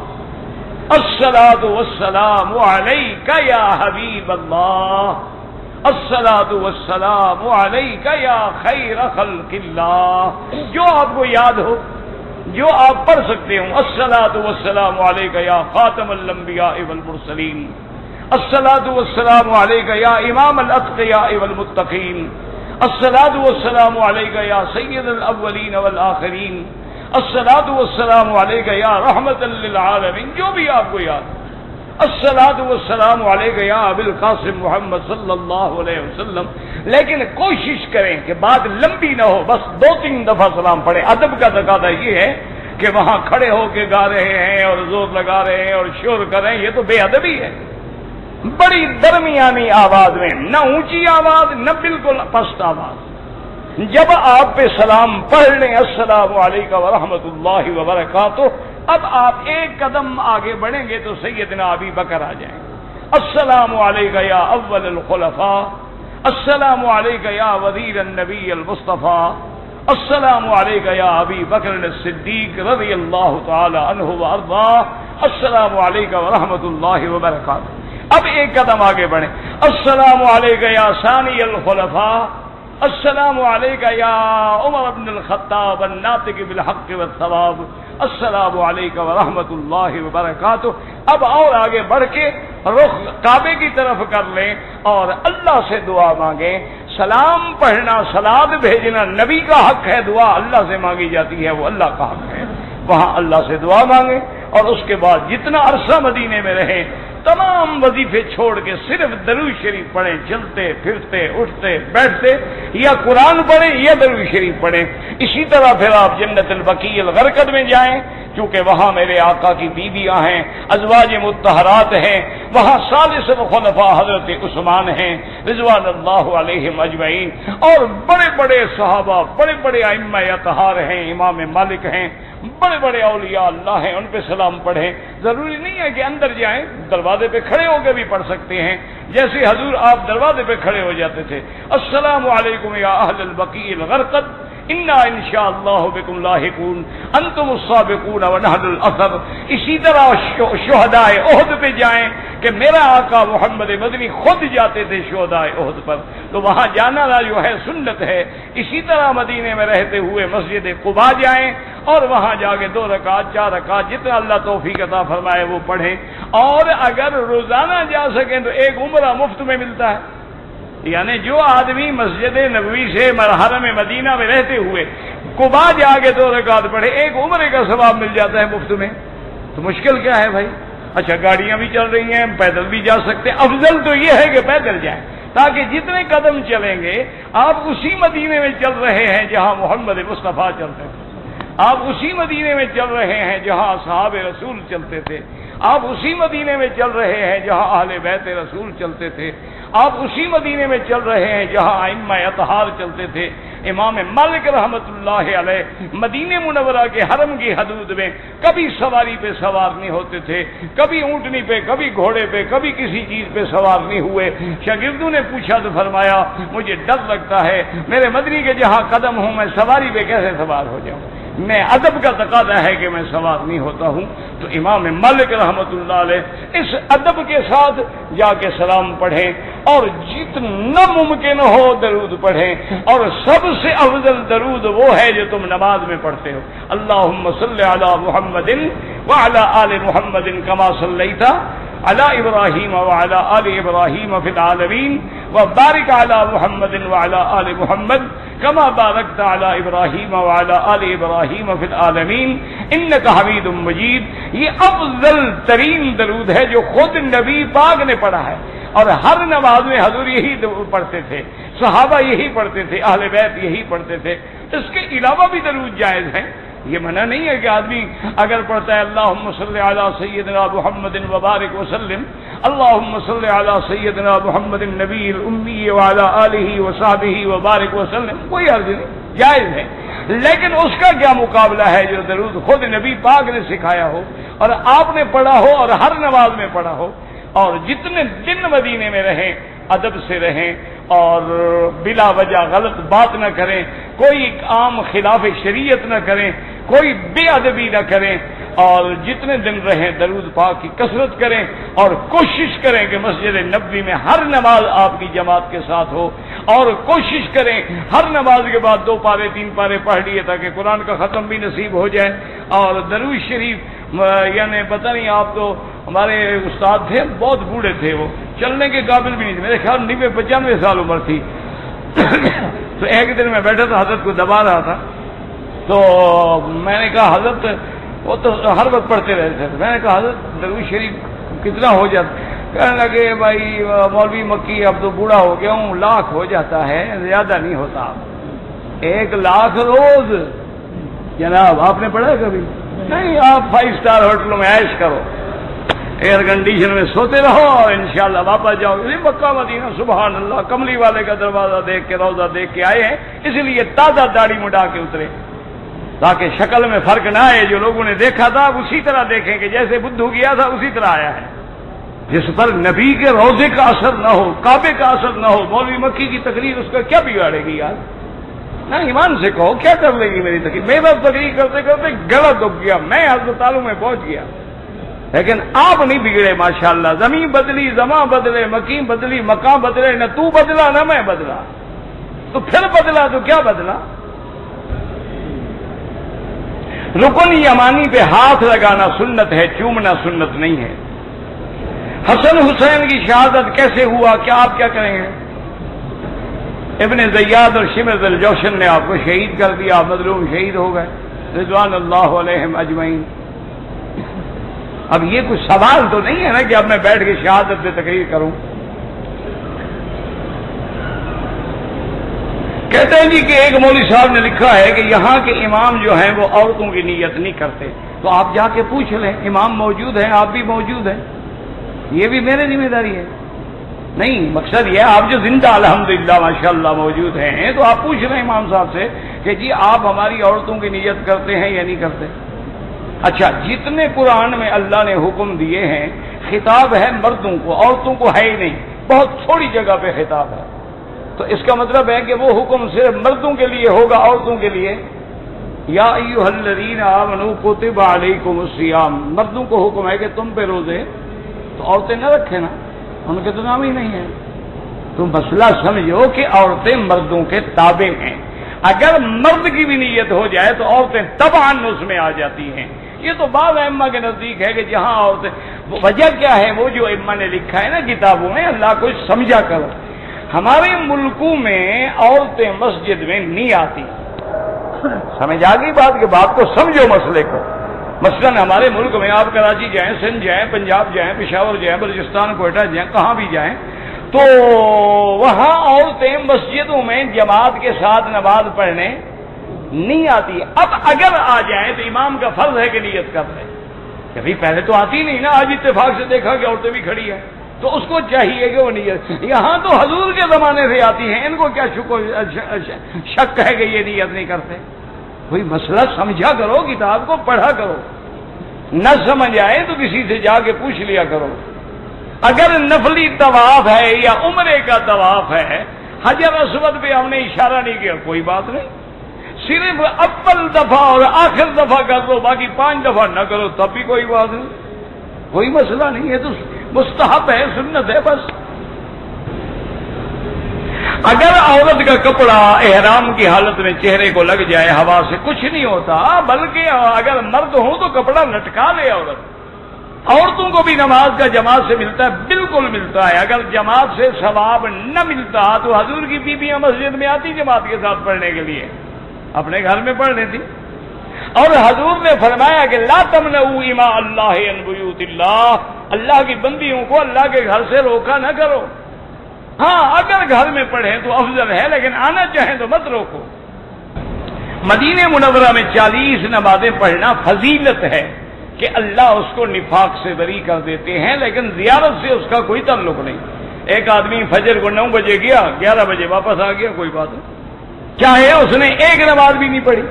الصلاۃ والسلام علیک یا حبیب اللہ، الصلاۃ والسلام علیک یا خیر خلق اللہ. جو آپ کو یاد ہو، جو آپ پڑھ سکتے ہوں. الصلاۃ والسلام علیک یا خاتم الانبیاء والمرسلین، الصلاۃ والسلام علیک یا امام الاتقیاء والمتقین، الصلاۃ والسلام علیک یا سید الاولین والآخرین، الصلاۃ والسلام علیک یا رحمت للعالمین. جو بھی آپ کو یاد. الصلاۃ والسلام علیک یا ابی القاسم محمد صلی اللہ علیہ وسلم. لیکن کوشش کریں کہ بات لمبی نہ ہو، بس 2-3 دفعہ سلام پڑھیں. ادب کا تقاضا یہ ہے کہ وہاں کھڑے ہو کے گا رہے ہیں اور زور لگا رہے ہیں اور شور کر رہے ہیں، یہ تو بے ادبی ہے. بڑی درمیانی آواز میں، نہ اونچی آواز نہ بالکل پست آواز. جب آپ پہ سلام پڑھ لیں السلام علیکم ورحمۃ اللہ وبرکاتہ، اب آپ ایک قدم آگے بڑھیں گے تو سیدنا ابی بکر آ جائیں. السلام علیک یا اول الخلفاء، السلام علیک یا وزیر النبی المصطفیٰ، السلام علیک یا ابی بکر الصدیق رضی اللہ تعالی عنہ وارضاہ، السلام علیکم ورحمۃ اللہ وبرکاتہ. اب ایک قدم آگے بڑھیں. السلام علیک یا ثانی الخلفاء، السلام علیک یا عمر بن الخطاب الناطق بالحق والثواب، السلام علیکم ورحمۃ اللہ وبرکاتہ. اب اور آگے بڑھ کے رخ کعبے کی طرف کر لیں اور اللہ سے دعا مانگیں. سلام پڑھنا، سلاد بھیجنا نبی کا حق ہے، دعا اللہ سے مانگی جاتی ہے، وہ اللہ کا حق ہے. وہاں اللہ سے دعا مانگیں اور اس کے بعد جتنا عرصہ مدینے میں رہیں تمام وظیفے چھوڑ کے صرف درود شریف پڑھیں. چلتے پھرتے اٹھتے بیٹھتے یا قرآن پڑھیں یا درود شریف پڑھیں. اسی طرح پھر آپ جنت البقیع الغرقد میں جائیں، کیونکہ وہاں میرے آقا کی بیویاں ہیں، ازواج مطہرات ہیں. وہاں ثالث الخلفاء حضرت عثمان ہیں رضوان اللہ علیہم اجمعین، اور بڑے بڑے صحابہ، بڑے بڑے ائمہ اطہار ہیں، امام مالک ہیں، بڑے بڑے اولیاء اللہ ہیں. ان پہ سلام پڑھیں. ضروری نہیں ہے کہ اندر جائیں، دروازے پہ کھڑے ہو کے بھی پڑھ سکتے ہیں. جیسے حضور آپ دروازے پہ کھڑے ہو جاتے تھے، السلام علیکم یا اہل البقیع الغرقد انا انشاءاللہ بکم لاحقون انتم السابقون ونحن الاثر. اسی طرح شہداء احد پہ جائیں کہ میرا آقا محمد مدنی خود جاتے تھے شہداء احد پر، تو وہاں جانا جو ہے سنت ہے. اسی طرح مدینے میں رہتے ہوئے مسجد قباء جائیں اور وہاں جا کے 2 رکعت 4 رکعت جتنا اللہ توفیق عطا فرمائے وہ پڑھیں. اور اگر روزانہ جا سکیں تو ایک عمرہ مفت میں ملتا ہے. یعنی جو آدمی مسجد نبوی سے حرم مدینہ میں رہتے ہوئے قباء جا کے 2 رکعت پڑھے، ایک عمرے کا ثواب مل جاتا ہے مفت میں. تو مشکل کیا ہے بھائی؟ اچھا گاڑیاں بھی چل رہی ہیں، پیدل بھی جا سکتے ہیں. افضل تو یہ ہے کہ پیدل جائیں، تاکہ جتنے قدم چلیں گے آپ اسی مدینے میں چل رہے ہیں جہاں محمد مصطفیٰ چلتے تھے. آپ اسی مدینے میں چل رہے ہیں جہاں اصحاب رسول چلتے تھے. آپ اسی مدینے میں چل رہے ہیں جہاں اہل بیت رسول چلتے تھے. آپ اسی مدینے میں چل رہے ہیں جہاں ائمہ اطہار چلتے تھے. امام مالک رحمت اللہ علیہ مدینہ منورہ کے حرم کی حدود میں کبھی سواری پہ سوار نہیں ہوتے تھے، کبھی اونٹنی پہ، کبھی گھوڑے پہ، کبھی کسی چیز پہ سوار نہیں ہوئے. شاگردوں نے پوچھا تو فرمایا مجھے ڈر لگتا ہے میرے مدنی کے جہاں قدم ہوں میں سواری پہ کیسے سوار ہو جاؤں، میں ادب کا تقاضا ہے کہ میں سوار نہیں ہوتا ہوں. تو امام مالک رحمت اللہ علیہ اس ادب کے ساتھ جا کے سلام پڑھیں اور جتنا ممکن ہو درود پڑھیں. اور سب سے افضل درود وہ ہے جو تم نماز میں پڑھتے ہو. اللہم صلی علی محمد وعلی آل محمد کما صلیت علی ابراہیم وعلی آل ابراہیم فی العالمین وبارک علی محمد وعلی آل محمد کما بارکت علی ابراہیم وعلی آل ابراہیم فی العالمین انک حمید مجید. یہ افضل ترین درود ہے جو خود نبی پاک نے پڑھا ہے، اور ہر نماز میں حضور یہی پڑھتے تھے، صحابہ یہی پڑھتے تھے، اہل بیت یہی پڑھتے تھے. اس کے علاوہ بھی درود جائز ہیں. یہ منع نہیں ہے کہ آدمی اگر پڑھتا ہے اللہم صلی علی سیدنا محمد وبارک وسلم، اللہم صلی علی سیدنا محمد النبی الامی وعلی آلہ وصحبہ وبارک وسلم، کوئی عرض نہیں، جائز ہے. لیکن اس کا کیا مقابلہ ہے جو درود خود نبی پاک نے سکھایا ہو اور آپ نے پڑھا ہو اور ہر نماز میں پڑھا ہو، اور جتنے دن مدینے میں رہیں ادب سے رہیں اور بلا وجہ غلط بات نہ کریں، کوئی عام خلاف شریعت نہ کریں، کوئی بے ادبی نہ کریں، اور جتنے دن رہیں درود پاک کی کثرت کریں، اور کوشش کریں کہ مسجد نبوی میں ہر نماز آپ کی جماعت کے ساتھ ہو، اور کوشش کریں ہر نماز کے بعد 2 پارے 3 پارے پڑھ لیے تاکہ قرآن کا ختم بھی نصیب ہو جائے، اور درود شریف یعنی پتہ نہیں، آپ تو ہمارے استاد تھے بہت بوڑھے تھے، وہ چلنے کے قابل بھی نہیں تھے، میرے خیال 90-95 سال عمر تھی تو ایک دن میں بیٹھا تھا، حضرت کو دبا رہا تھا، تو میں نے کہا حضرت، وہ تو ہر وقت پڑھتے رہتے تھے، میں نے کہا حضرت درود شریف کتنا ہو جاتا؟ کہنے لگے بھائی مولوی مکی اب تو بوڑھا ہو گیا ہوں، 1,00,000 ہو جاتا ہے، زیادہ نہیں ہوتا، 1,00,000 روز۔ جناب آپ نے پڑھا کبھی؟ نہیں، آپ 5 اسٹار ہوٹلوں میں عیش کرو، ایئر کنڈیشن میں سوتے رہو اور انشاءاللہ واپس جاؤ گے۔ مکہ مدینہ سبحان اللہ، کملی والے کا دروازہ دیکھ کے روزہ دیکھ کے آئے ہیں، اس لیے تازہ داڑھی مڈا کے اترے تاکہ شکل میں فرق نہ آئے، جو لوگوں نے دیکھا تھا اسی طرح دیکھیں کہ جیسے بدھو گیا تھا اسی طرح آیا ہے۔ جس پر نبی کے روزے کا اثر نہ ہو، کعبے کا اثر نہ ہو، مولوی مکی کی تقریر اس کا کیا بگاڑے گی یار؟ نہ ایمان سے کہو کیا کر لے گی میری تقریر؟ میرا تقریر کرتے کرتے گلا دب گیا، میں ہسپتالوں میں پہنچ گیا، لیکن آپ نہیں بگڑے ماشاءاللہ۔ زمین بدلی، زماں بدلے، مکین بدلی، مکان بدلے، نہ تو بدلا نہ میں بدلا، تو پھر بدلا تو کیا بدلا؟ رکن یمانی پہ ہاتھ لگانا سنت ہے، چومنا سنت نہیں ہے۔ حسن حسین کی شہادت کیسے ہوا؟ کیا آپ کیا کریں گے؟ ابن زیاد اور شمر الجوشن نے آپ کو شہید کر دیا، مظلوم شہید ہو گئے رضوان اللہ علیہم اجمعین۔ اب یہ کچھ سوال تو نہیں ہے نا کہ اب میں بیٹھ کے شہادت پہ تقریر کروں۔ کہتے ہیں جی کہ ایک مولوی صاحب نے لکھا ہے کہ یہاں کے امام جو ہیں وہ عورتوں کی نیت نہیں کرتے، تو آپ جا کے پوچھ لیں، امام موجود ہیں، آپ بھی موجود ہیں، یہ بھی میری ذمہ داری ہے۔ نہیں، مقصد یہ ہے آپ جو زندہ الحمدللہ ماشاءاللہ موجود ہیں تو آپ پوچھ رہے ہیں امام صاحب سے کہ جی آپ ہماری عورتوں کی نیت کرتے ہیں یا نہیں کرتے؟ اچھا، جتنے قرآن میں اللہ نے حکم دیے ہیں خطاب ہے مردوں کو، عورتوں کو ہے ہی نہیں، بہت تھوڑی جگہ پہ خطاب ہے، تو اس کا مطلب ہے کہ وہ حکم صرف مردوں کے لیے ہوگا، عورتوں کے لیے یا ایھا الذین آمنوا کتب علیکم الصیام، مردوں کو حکم ہے کہ تم پہ روزے، تو عورتیں نہ رکھیں نا، ان کے تو نام ہی نہیں ہے۔ تو مسئلہ سمجھو کہ عورتیں مردوں کے تابع ہیں، اگر مرد کی بھی نیت ہو جائے تو عورتیں طبعاً اس میں آ جاتی ہیں۔ یہ تو بعض ائمہ کے نزدیک ہے کہ جہاں عورتیں، وجہ کیا ہے؟ وہ جو ائمہ نے لکھا ہے نا کتابوں میں، اللہ کو سمجھا کرو۔ ہمارے ملکوں میں عورتیں مسجد میں نہیں آتی، سمجھ آ گئی بات؟ کہ بات کو سمجھو مسئلے کو۔ مثلاً ہمارے ملک میں آپ کراچی جائیں، سندھ جائیں، پنجاب جائیں، پشاور جائیں، بلوچستان، کوئٹہ جائیں، کہاں بھی جائیں تو وہاں عورتیں مسجدوں میں جماعت کے ساتھ نماز پڑھنے نہیں آتی۔ اب اگر آ جائیں تو امام کا فرض ہے کہ نیت کر لیں کہ بھائی پہلے تو آتی نہیں نا، آج اتفاق سے دیکھا کہ عورتیں بھی کھڑی ہیں، تو اس کو چاہیے کہ وہ نیت، یہاں تو حضور کے زمانے سے آتی ہیں، ان کو کیا شک ہے کہ یہ نیت نہیں کرتے؟ کوئی مسئلہ سمجھا کرو، کتاب کو پڑھا کرو، نہ سمجھ آئے تو کسی سے جا کے پوچھ لیا کرو۔ اگر نفلی طواف ہے یا عمرے کا طواف ہے، حجر اسود پہ ہم نے اشارہ نہیں کیا، کوئی بات نہیں، صرف اول دفعہ اور آخر دفعہ کر دو، باقی 5 دفعہ نہ کرو تب بھی کوئی بات نہیں، کوئی مسئلہ نہیں ہے، تو مستحب ہے، سنت ہے بس۔ اگر عورت کا کپڑا احرام کی حالت میں چہرے کو لگ جائے ہوا سے کچھ نہیں ہوتا، بلکہ اگر مرد ہوں تو کپڑا لٹکا لے عورت۔ عورتوں کو بھی نماز کا جماعت سے ملتا ہے، بالکل ملتا ہے، اگر جماعت سے ثواب نہ ملتا تو حضور کی بیویاں مسجد میں آتی جماعت کے ساتھ پڑھنے کے لیے، اپنے گھر میں پڑھنے تھی، اور حضور نے فرمایا کہ لا تمنعوا اماء اللہ عن بیوت اللہ، اللہ کی بندیوں کو اللہ کے گھر سے روکا نہ کرو، ہاں اگر گھر میں پڑھیں تو افضل ہے، لیکن آنا چاہیں تو مت روکو۔ مدینہ منورہ میں 40 نمازیں پڑھنا فضیلت ہے کہ اللہ اس کو نفاق سے بری کر دیتے ہیں، لیکن زیارت سے اس کا کوئی تعلق نہیں۔ ایک آدمی فجر کو 9 بجے گیا، 11 بجے واپس آ گیا، کوئی بات نہیں، چاہے اس نے ایک نماز بھی نہیں پڑھی.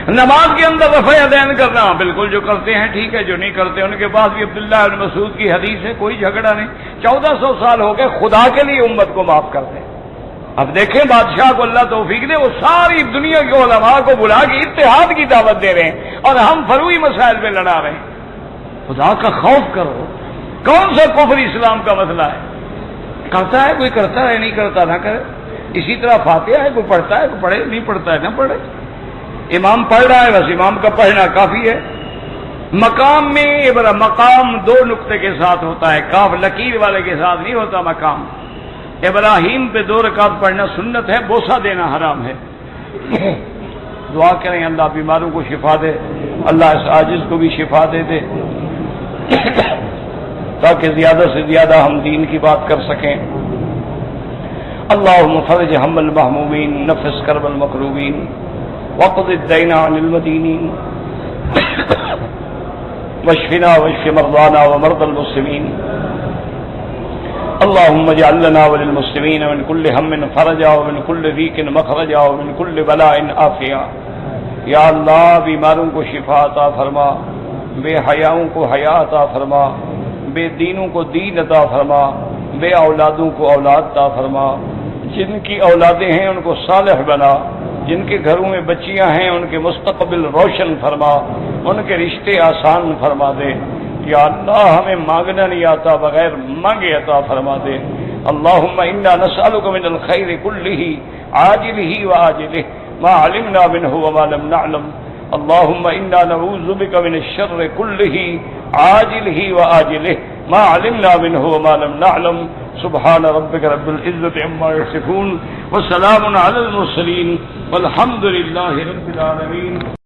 نماز کے اندر رفع یدین کرنا بالکل جو کرتے ہیں ٹھیک ہے، جو نہیں کرتے ان کے پاس بھی عبداللہ بن مسعود کی حدیث ہے، کوئی جھگڑا نہیں. 1400 سال ہو گئے، خدا کے لیے امت کو معاف کر دیں. اب دیکھیں بادشاہ کو اللہ توفیق دے، وہ ساری دنیا کے علماء کو بلا کے اتحاد کی دعوت دے رہے ہیں اور ہم فروعی مسائل پہ لڑا رہے ہیں. خدا کا خوف کرو. کون سا کفر اسلام کا مسئلہ ہے؟ کرتا ہے کوئی کرتا ہے، نہیں کرتا نہ کرے. اسی طرح فاتحہ ہے، کوئی پڑھتا ہے کوئی پڑھے، نہیں پڑھتا ہے نہ پڑھے. امام پڑھ رہا ہے بس امام کا پڑھنا کافی ہے. مقام میں مقام دو نقطے کے ساتھ ہوتا ہے، کاف لکیر والے کے ساتھ نہیں ہوتا مقام. ابراہیم پہ 2 رکعت پڑھنا سنت ہے، بوسہ دینا حرام ہے. دعا کریں اللہ بیماروں کو شفا دے، اللہ اس عاجز کو بھی شفا دے دے تاکہ زیادہ سے زیادہ ہم دین کی بات کر سکیں. اللہم فرج ہم المہمومین، نفس کرب المکروبین، وقض الدین عن المدینین، واشفنا واشف مرضانا ومرضى المسلمین. اللهم اجعل لنا وللمسلمين من كل هم فرجا ومن كل ضيق مخرجا ومن كل بلاء عافيا. یا اللہ بیماروں کو شفا عطا فرما، بے حیاؤں کو حیا عطا فرما، بے دینوں کو دین عطا فرما، بے اولادوں کو اولاد عطا فرما. جن کی اولادیں ہیں ان کو صالح بنا، جن کے گھروں میں بچیاں ہیں ان کے مستقبل روشن فرما، ان کے رشتے آسان فرما دے. یا اللہ ہمیں مانگنا نہیں آتا، بغیر مانگے عطا فرما دے. اللہم انا نسألک من الخیر کلہ عاجلہ وآجلہ ما علمنا منہ وما لم نعلم. اللہم انا نعوذ بک من الشر کلہ عاجلہ وآجلہ ما علمنا منہ وما لم نعلم. سبحان ربک رب العزة عما یصفون وسلام علی المرسلین والحمد للہ رب العالمین.